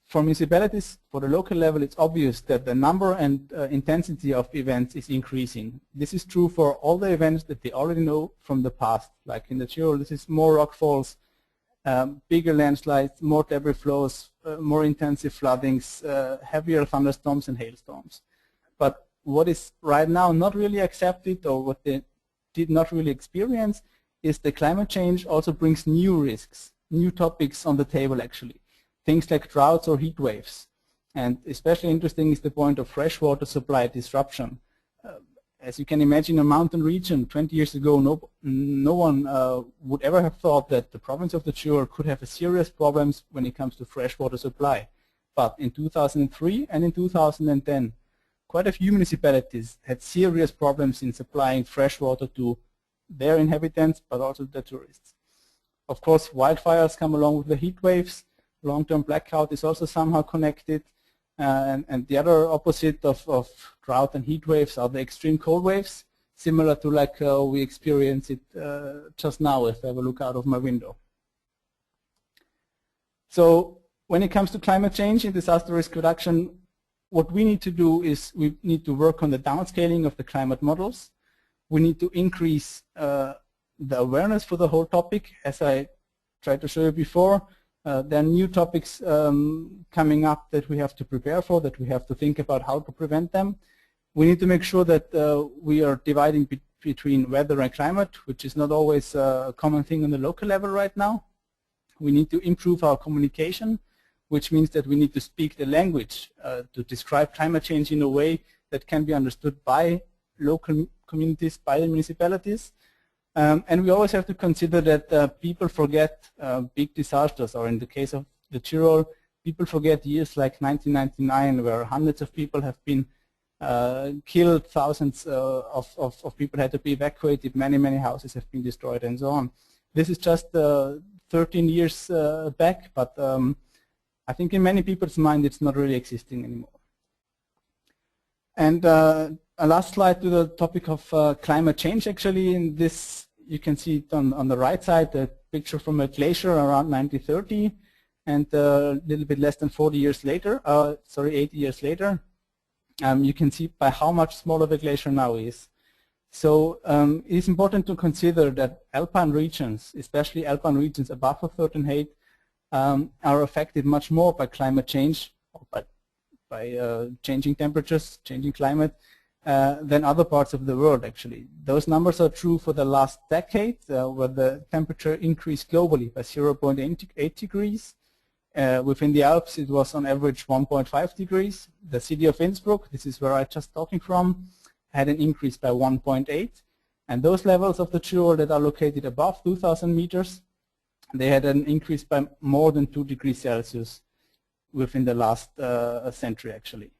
for municipalities, for the local level, it's obvious that the number and intensity of events is increasing. This is true for all the events that they already know from the past. Like in the Tyrol, this is more rockfalls, bigger landslides, more debris flows, more intensive floodings, heavier thunderstorms and hailstorms. But what is right now not really accepted, or what they did not really experience, is the climate change also brings new risks, new topics on the table actually. Things like droughts or heat waves. And especially interesting is the point of freshwater supply disruption. As you can imagine, a mountain region 20 years ago, no one would ever have thought that the province of the Tyrol could have serious problems when it comes to freshwater supply. But in 2003 and in 2010, quite a few municipalities had serious problems in supplying freshwater to their inhabitants, but also the tourists. Of course, wildfires come along with the heat waves. Long-term blackout is also somehow connected. And the other opposite of drought and heat waves are the extreme cold waves, similar to like we experience it just now if I have a look out of my window. So when it comes to climate change and disaster risk reduction, what we need to do is we need to work on the downscaling of the climate models. We need to increase the awareness for the whole topic. As I tried to show you before, there are new topics coming up that we have to prepare for, that we have to think about how to prevent them. We need to make sure that we are dividing between weather and climate, which is not always a common thing on the local level right now. We need to improve our communication, which means that we need to speak the language to describe climate change in a way that can be understood by local communities, by the municipalities. And we always have to consider that people forget big disasters, or in the case of the Tyrol, people forget years like 1999, where hundreds of people have been killed, thousands of people had to be evacuated, many houses have been destroyed, and so on. This is just 13 years back, but I think in many people's mind it's not really existing anymore. And a last slide to the topic of climate change. Actually, in this you can see it on the right side, a picture from a glacier around 1930, and a little bit less than 40 years later, 80 years later, you can see by how much smaller the glacier now is. So it is important to consider that alpine regions, especially alpine regions above a certain height, are affected much more by climate change, or by changing temperatures, changing climate, than other parts of the world, actually. Those numbers are true for the last decade, where the temperature increased globally by 0.8 degrees. Within the Alps, it was on average 1.5 degrees. The city of Innsbruck, this is where I just talking from, had an increase by 1.8. And those levels of the Tyrol that are located above 2,000 meters, they had an increase by more than 2 degrees Celsius within the last century, actually.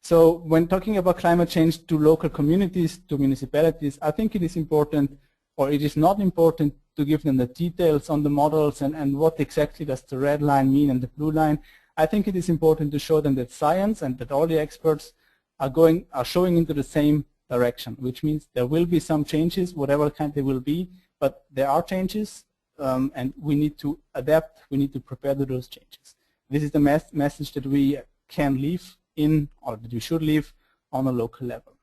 So when talking about climate change to local communities, to municipalities, I think it is important, or it is not important, to give them the details on the models and what exactly does the red line mean and the blue line. I think it is important to show them that science and that all the experts are showing into the same direction, which means there will be some changes, whatever kind they will be, but there are changes, and we need to adapt, we need to prepare to those changes. This is the message that we can leave in, or that we should leave on a local level.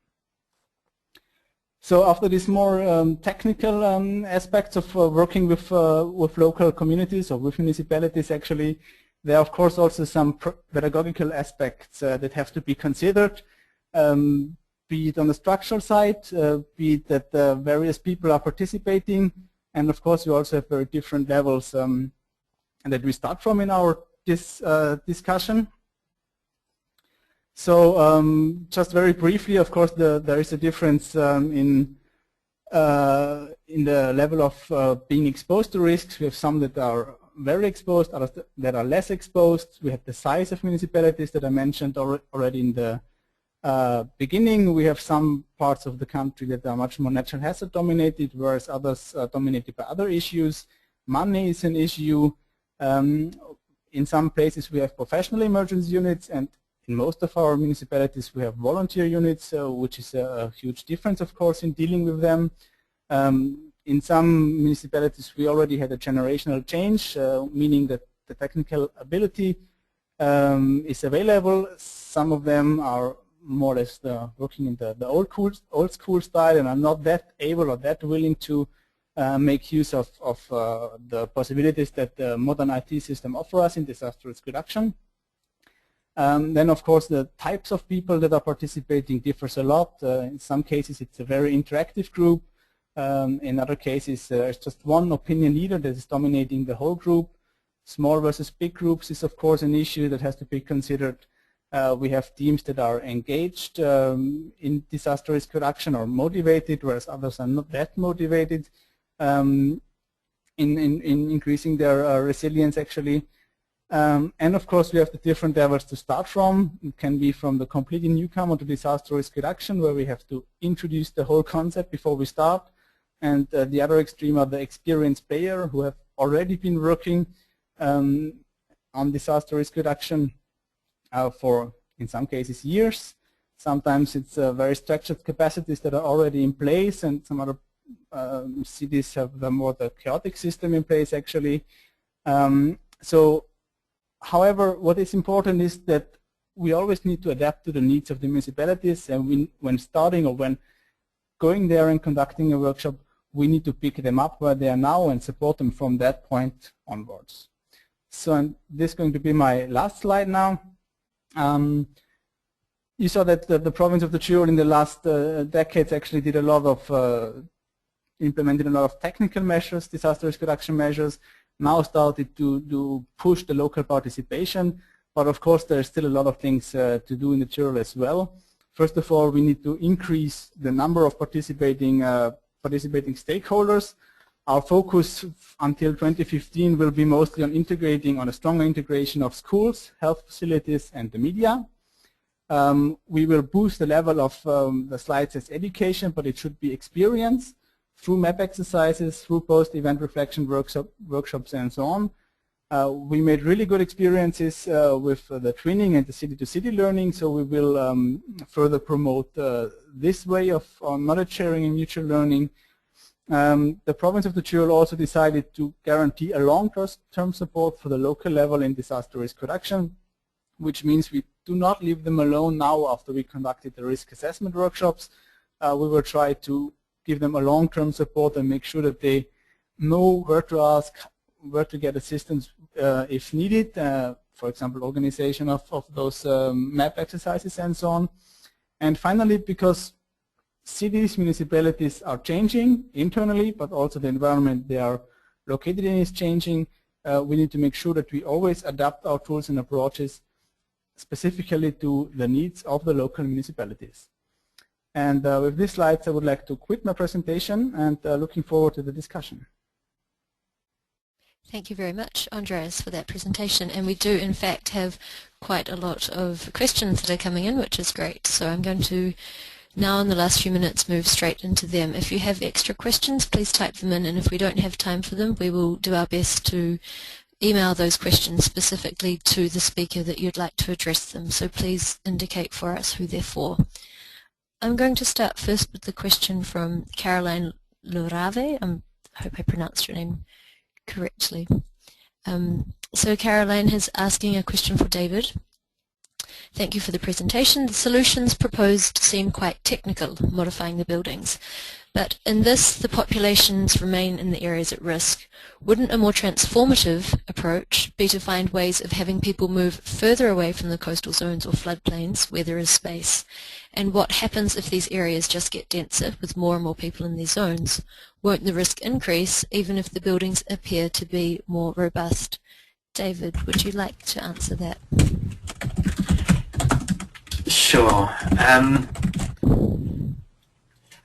So after these more technical aspects of working with local communities or with municipalities, actually, there are of course also some pedagogical aspects that have to be considered, be it on the structural side, be it that various people are participating, and of course we also have very different levels that we start from in our discussion. So just very briefly, of course, there is a difference in the level of being exposed to risks. We have some that are very exposed, others that are less exposed. We have the size of municipalities that I mentioned already in the beginning. We have some parts of the country that are much more natural hazard dominated, whereas others are dominated by other issues. Money is an issue. In some places we have professional emergency units, and in most of our municipalities we have volunteer units, which is a huge difference, of course, in dealing with them. In some municipalities we already had a generational change, meaning that the technical ability is available. Some of them are more or less working in the old school style and are not that able or that willing to make use of the possibilities that the modern IT system offers us in disaster risk reduction. Then of course the types of people that are participating differs a lot. In some cases it's a very interactive group. In other cases there's just one opinion leader that is dominating the whole group. Small versus big groups is of course an issue that has to be considered. We have teams that are engaged in disaster risk reduction or motivated, whereas others are not that motivated in increasing their resilience, actually. And of course we have the different levels to start from. It can be from the completely newcomer to disaster risk reduction, where we have to introduce the whole concept before we start. And the other extreme are the experienced player who have already been working on disaster risk reduction for, in some cases, years. Sometimes it's very structured capacities that are already in place, and some other cities have the chaotic system in place, actually. So, however, what is important is that we always need to adapt to the needs of the municipalities, and when starting or when going there and conducting a workshop, we need to pick them up where they are now and support them from that point onwards. So this is going to be my last slide now. You saw that the province of the Tyrol in the last decades actually did a lot of, implemented a lot of technical measures, disaster risk reduction measures, now started to push the local participation. But of course, there's still a lot of things to do in the Tyrol as well. First of all, we need to increase the number of participating stakeholders. Our focus until 2015 will be mostly on a stronger integration of schools, health facilities, and the media. We will boost the level of the slides as education, but it should be experience through map exercises, through post-event reflection workshops, and so on. We made really good experiences with the twinning and the city-to-city learning, so we will further promote this way of knowledge sharing and mutual learning. The province of the Tyrol also decided to guarantee a long-term support for the local level in disaster risk reduction, which means we do not leave them alone now after we conducted the risk assessment workshops. We will try to give them a long-term support and make sure that they know where to ask, where to get assistance if needed, for example, organization of those map exercises and so on. And finally, because cities, municipalities are changing internally, but also the environment they are located in is changing, we need to make sure that we always adapt our tools and approaches specifically to the needs of the local municipalities. And with these slides, I would like to quit my presentation and looking forward to the discussion. Thank you very much, Andreas, for that presentation. And we do, in fact, have quite a lot of questions that are coming in, which is great. So I'm going to now, in the last few minutes, move straight into them. If you have extra questions, please type them in, and if we don't have time for them, we will do our best to email those questions specifically to the speaker that you'd like to address them. So please indicate for us who they're for. I'm going to start first with the question from Caroline Lurave. I hope I pronounced your name correctly. So Caroline is asking a question for David. Thank you for the presentation. The solutions proposed seem quite technical, modifying the buildings. But in this, the populations remain in the areas at risk. Wouldn't a more transformative approach be to find ways of having people move further away from the coastal zones or floodplains where there is space? And what happens if these areas just get denser with more and more people in these zones? Won't the risk increase even if the buildings appear to be more robust? David, would you like to answer that? Sure.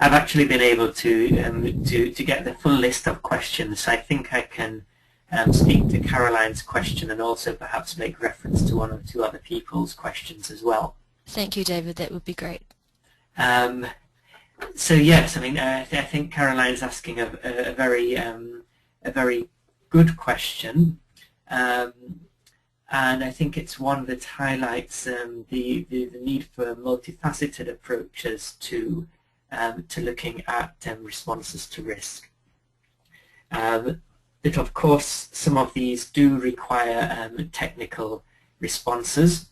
I've actually been able to get the full list of questions. I think I can speak to Caroline's question and also perhaps make reference to one or two other people's questions as well. Thank you, David. That would be great. So yes, I mean, I think Caroline's asking a very good question, and I think it's one that highlights the need for multifaceted approaches to looking at responses to risk. That of course some of these do require technical responses.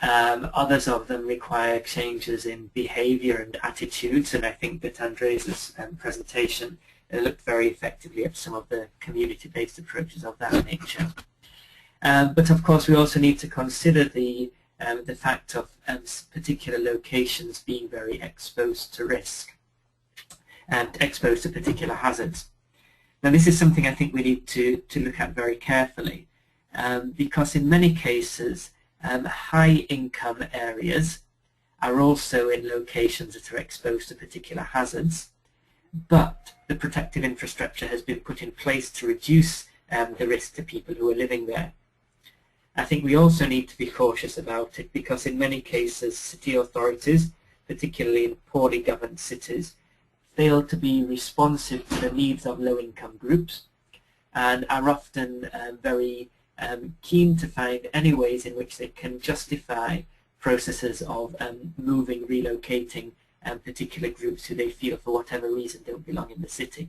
Others of them require changes in behavior and attitudes, and I think that Andreas' presentation looked very effectively at some of the community-based approaches of that nature. But of course we also need to consider the fact of particular locations being very exposed to risk and exposed to particular hazards. Now this is something I think we need to look at very carefully, because in many cases high income areas are also in locations that are exposed to particular hazards, but the protective infrastructure has been put in place to reduce the risk to people who are living there. I think we also need to be cautious about it because in many cases city authorities, particularly in poorly governed cities, fail to be responsive to the needs of low-income groups and are often very keen to find any ways in which they can justify processes of moving, relocating particular groups who they feel for whatever reason don't belong in the city.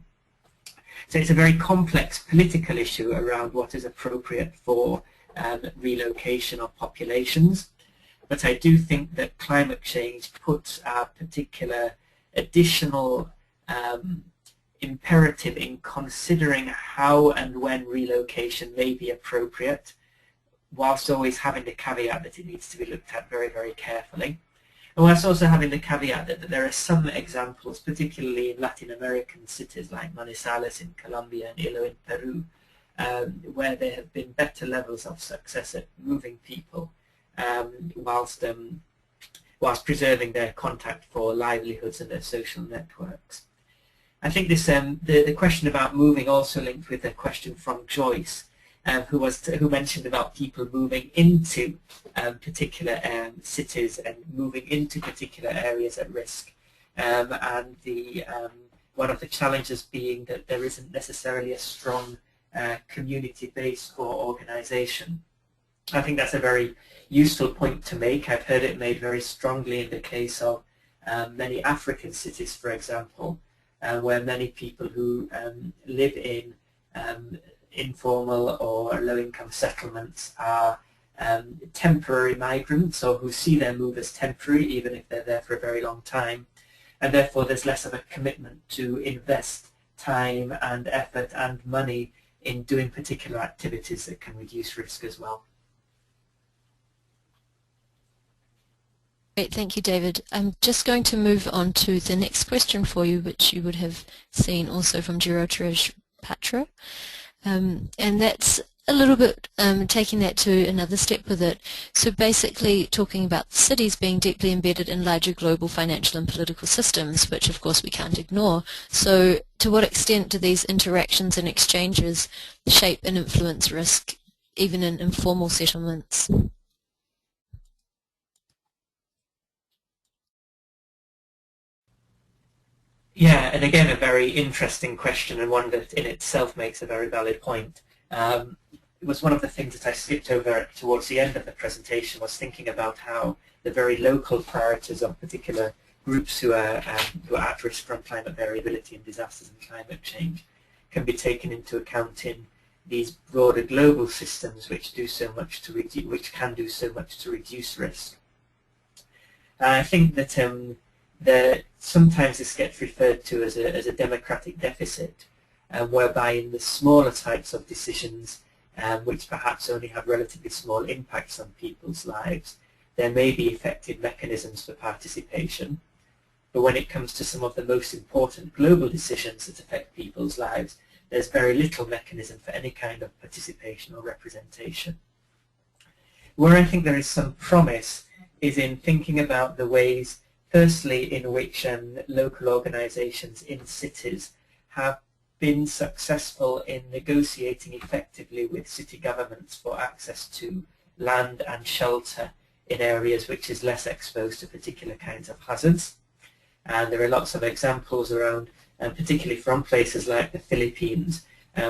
So it's a very complex political issue around what is appropriate for relocation of populations, but I do think that climate change puts our particular additional imperative in considering how and when relocation may be appropriate, whilst always having the caveat that it needs to be looked at very, very carefully. And whilst also having the caveat that there are some examples, particularly in Latin American cities like Manizales in Colombia and Ilo in Peru, where there have been better levels of success at moving people whilst preserving their contact for livelihoods and their social networks. I think this the question about moving also linked with a question from Joyce, who mentioned about people moving into particular cities and moving into particular areas at risk, and the one of the challenges being that there isn't necessarily a strong community base for organisation. I think that's a very useful point to make. I've heard it made very strongly in the case of many African cities, for example, where many people who live in informal or low-income settlements are temporary migrants, or who see their move as temporary even if they're there for a very long time, and therefore there's less of a commitment to invest time and effort and money in doing particular activities that can reduce risk as well. Great, thank you, David. I'm just going to move on to the next question for you, which you would have seen also from Jirotrej Patra. And that's a little bit taking that to another step with it. So basically talking about cities being deeply embedded in larger global financial and political systems, which of course we can't ignore. So to what extent do these interactions and exchanges shape and influence risk, even in informal settlements? Yeah, and again a very interesting question, and one that in itself makes a very valid point. It was one of the things that I skipped over towards the end of the presentation, was thinking about how the very local priorities of particular groups who are at risk from climate variability and disasters and climate change can be taken into account in these broader global systems which do so much to can do so much to reduce risk. I think that sometimes this gets referred to as a democratic deficit, whereby in the smaller types of decisions, which perhaps only have relatively small impacts on people's lives, there may be effective mechanisms for participation. But when it comes to some of the most important global decisions that affect people's lives, there's very little mechanism for any kind of participation or representation. Where I think there is some promise is in thinking about the ways, firstly, in which local organisations in cities have been successful in negotiating effectively with city governments for access to land and shelter in areas which is less exposed to particular kinds of hazards. And there are lots of examples around, particularly from places like the Philippines,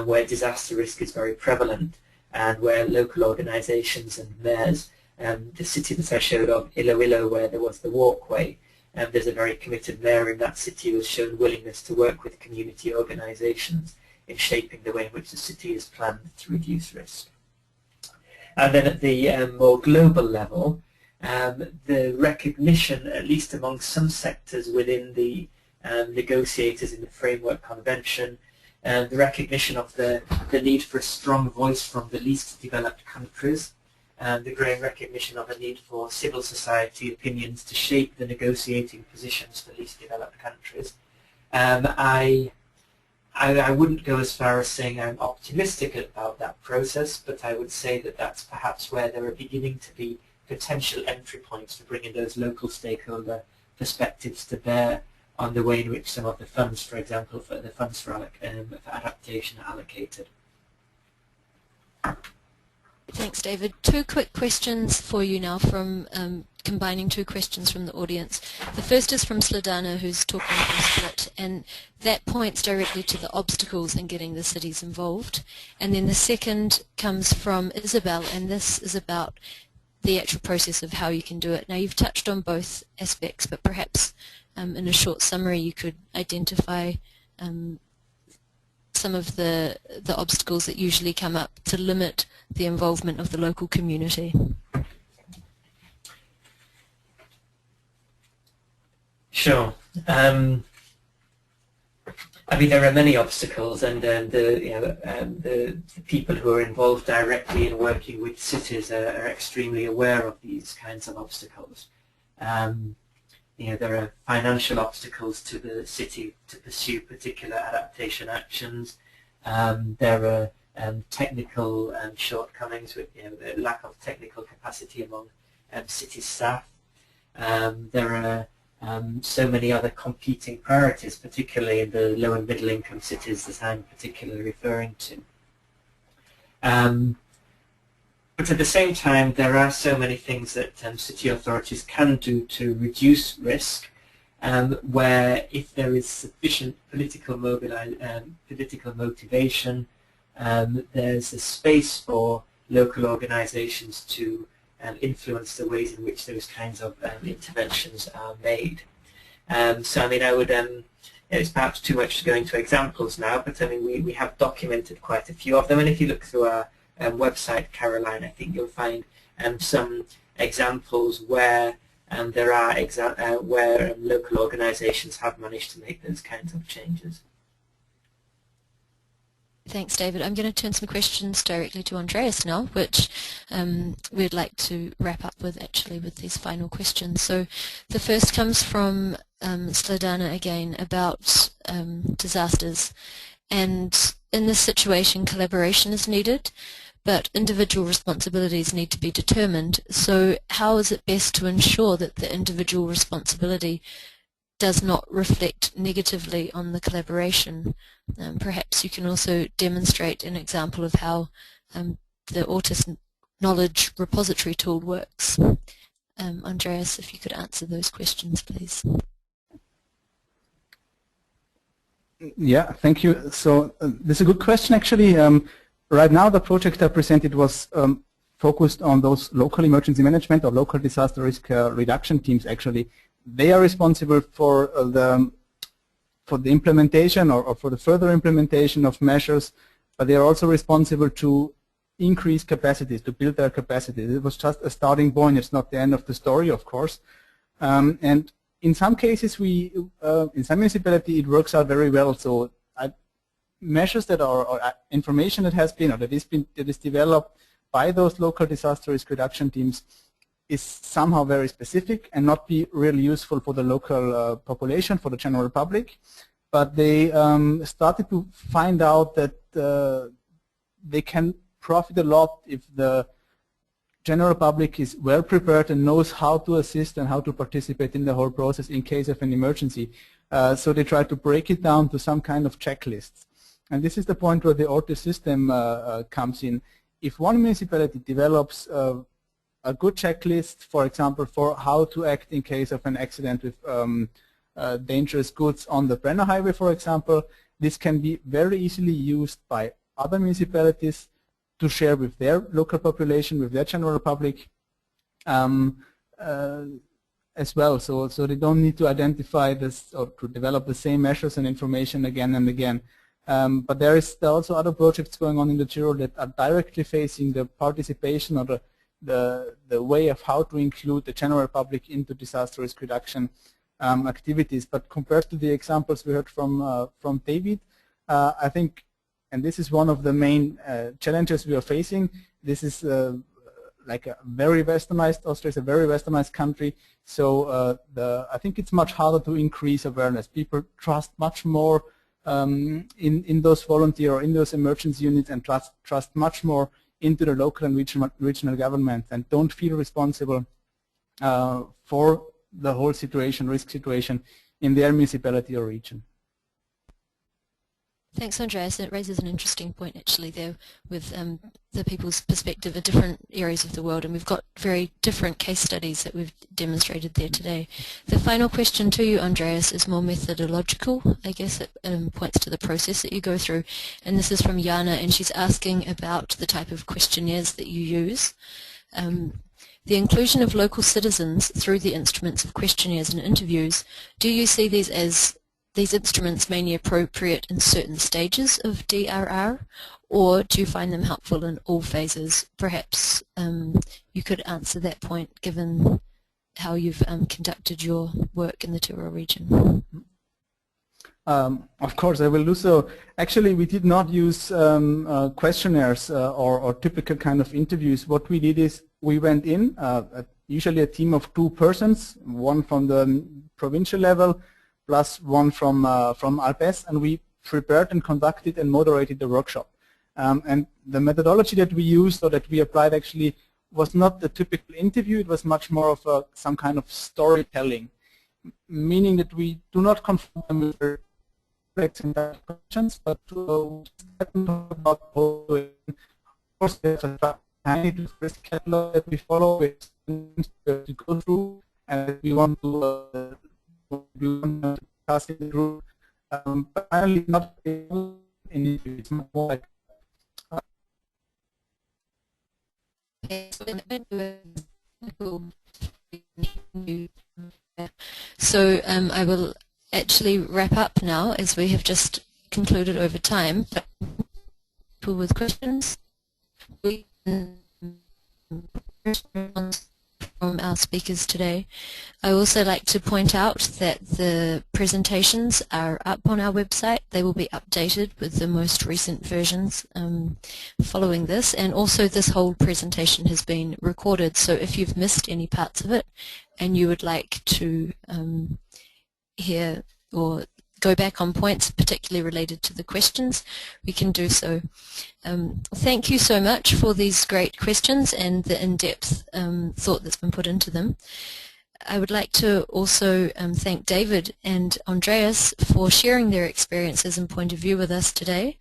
where disaster risk is very prevalent, and where local organisations and mayors, the city that I showed of, Iloilo, where there was the walkway, there's a very committed mayor in that city who has shown willingness to work with community organisations in shaping the way in which the city is planned to reduce risk. And then at the more global level, the recognition, at least among some sectors within the negotiators in the Framework Convention, the recognition of the need for a strong voice from the least developed countries, the growing recognition of a need for civil society opinions to shape the negotiating positions for least developed countries. I wouldn't go as far as saying I'm optimistic about that process, but I would say that that's perhaps where there are beginning to be potential entry points to bringing those local stakeholder perspectives to bear on the way in which some of the funds, for example, for the funds for adaptation are allocated. Thanks, David. Two quick questions for you now from combining two questions from the audience. The first is from Sladana, who's talking about Split, and that points directly to the obstacles in getting the cities involved. And then the second comes from Isabel, and this is about the actual process of how you can do it. Now, you've touched on both aspects, but perhaps in a short summary you could identify some of the obstacles that usually come up to limit the involvement of the local community. Sure. I mean, there are many obstacles, and the people who are involved directly in working with cities are extremely aware of these kinds of obstacles. There are financial obstacles to the city to pursue particular adaptation actions. There are technical shortcomings with the lack of technical capacity among city staff. There are so many other competing priorities, particularly in the low and middle income cities that I'm particularly referring to. But at the same time, there are so many things that city authorities can do to reduce risk, where if there is sufficient political motivation, there's a space for local organizations to influence the ways in which those kinds of interventions are made. So I mean, I would, it's perhaps too much to go into examples now, but I mean, we have documented quite a few of them, and if you look through our website, Caroline, I think you'll find some examples where there are where local organizations have managed to make those kinds of changes. Thanks, David. I'm going to turn some questions directly to Andreas now, which we'd like to wrap up with, actually, with these final questions. So the first comes from Sladana again about disasters. And in this situation, collaboration is needed, but individual responsibilities need to be determined. So how is it best to ensure that the individual responsibility does not reflect negatively on the collaboration? Perhaps you can also demonstrate an example of how the Autis Knowledge Repository tool works. Andreas, if you could answer those questions, please. Yeah, thank you. So this is a good question, actually. Right now, the project I presented was focused on those local emergency management or local disaster risk reduction teams, actually. They are responsible for the implementation or for the further implementation of measures, but they are also responsible to increase capacities, to build their capacities. It was just a starting point. It's not the end of the story, of course. And in some cases, in some municipality, it works out very well. So measures that are, or information that has been, or that is developed by those local disaster risk reduction teams is somehow very specific and not be really useful for the local population, for the general public. But they started to find out that they can profit a lot if the general public is well prepared and knows how to assist and how to participate in the whole process in case of an emergency. So they try to break it down to some kind of checklists. And this is the point where the Autis system comes in. If one municipality develops a good checklist, for example, for how to act in case of an accident with dangerous goods on the Brenner Highway, for example, this can be very easily used by other municipalities to share with their local population, with their general public as well. So they don't need to identify this or to develop the same measures and information again and again. But there are also other projects going on in the Tyrol that are directly facing the participation or the way of how to include the general public into disaster risk reduction activities. But compared to the examples we heard from David, I think, and this is one of the main challenges we are facing, this is like a very westernized, Austria is a very westernized country, so I think it's much harder to increase awareness. People trust much more in those volunteer or in those emergency units and trust much more into the local and regional government and don't feel responsible for the whole situation, risk situation in their municipality or region. Thanks, Andreas. It raises an interesting point actually there with the people's perspective in different areas of the world, and we've got very different case studies that we've demonstrated there today. The final question to you, Andreas, is more methodological. I guess it points to the process that you go through, and this is from Jana, and she's asking about the type of questionnaires that you use. The inclusion of local citizens through the instruments of questionnaires and interviews, do you see these as these instruments mainly appropriate in certain stages of DRR, or do you find them helpful in all phases? Perhaps you could answer that point given how you've conducted your work in the Te Reo region. Of course, I will do so. Actually, we did not use questionnaires or typical kind of interviews. What we did is we went in, usually a team of 2 persons, one from the provincial level, plus one from ALPS, and we prepared and conducted and moderated the workshop. And the methodology that we used or that we applied actually was not the typical interview. It was much more of some kind of storytelling, meaning that we do not confront them with questions, but to talk about how to, of course, there's a tiny risk catalog that we follow with to go through, and we want to pass it through. But finally, not in it's more like so I will actually wrap up now, as we have just concluded over time. But people with questions, we can respond from our speakers today. I also like to point out that the presentations are up on our website. They will be updated with the most recent versions following this, and also this whole presentation has been recorded, so if you've missed any parts of it and you would like to hear or go back on points particularly related to the questions, we can do so. Thank you so much for these great questions and the in-depth thought that's been put into them. I would like to also thank David and Andreas for sharing their experiences and point of view with us today,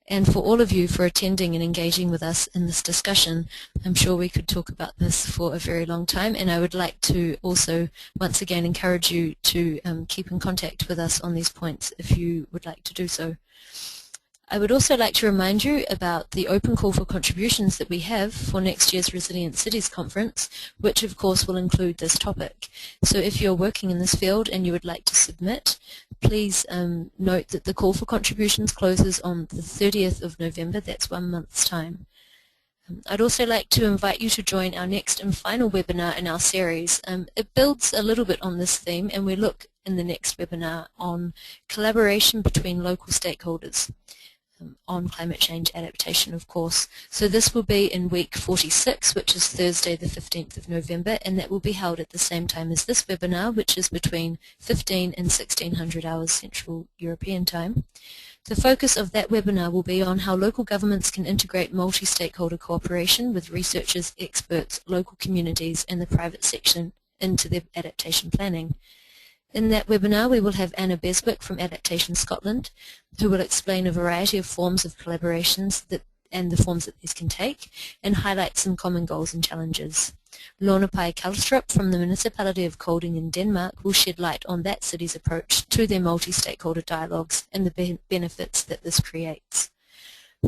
and for all of you for attending and engaging with us in this discussion. I'm sure we could talk about this for a very long time, and I would like to also once again encourage you to keep in contact with us on these points if you would like to do so. I would also like to remind you about the open call for contributions that we have for next year's Resilient Cities Conference, which of course will include this topic. So if you're working in this field and you would like to submit, please note that the call for contributions closes on the 30th of November, that's 1 month's time. I'd also like to invite you to join our next and final webinar in our series. It builds a little bit on this theme, and we look in the next webinar on collaboration between local stakeholders. On climate change adaptation, of course. So this will be in week 46, which is Thursday the 15th of November, and that will be held at the same time as this webinar, which is between 15 and 1600 hours Central European Time. The focus of that webinar will be on how local governments can integrate multi-stakeholder cooperation with researchers, experts, local communities and the private sector into their adaptation planning. In that webinar, we will have Anna Beswick from Adaptation Scotland, who will explain a variety of forms of collaborations and the forms that these can take, and highlight some common goals and challenges. Lorna Pai Kalstrup from the Municipality of Kolding in Denmark will shed light on that city's approach to their multi-stakeholder dialogues and the benefits that this creates.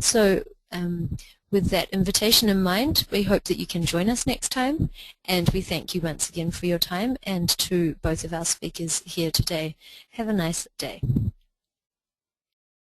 So, with that invitation in mind, we hope that you can join us next time, and we thank you once again for your time, and to both of our speakers here today. Have a nice day.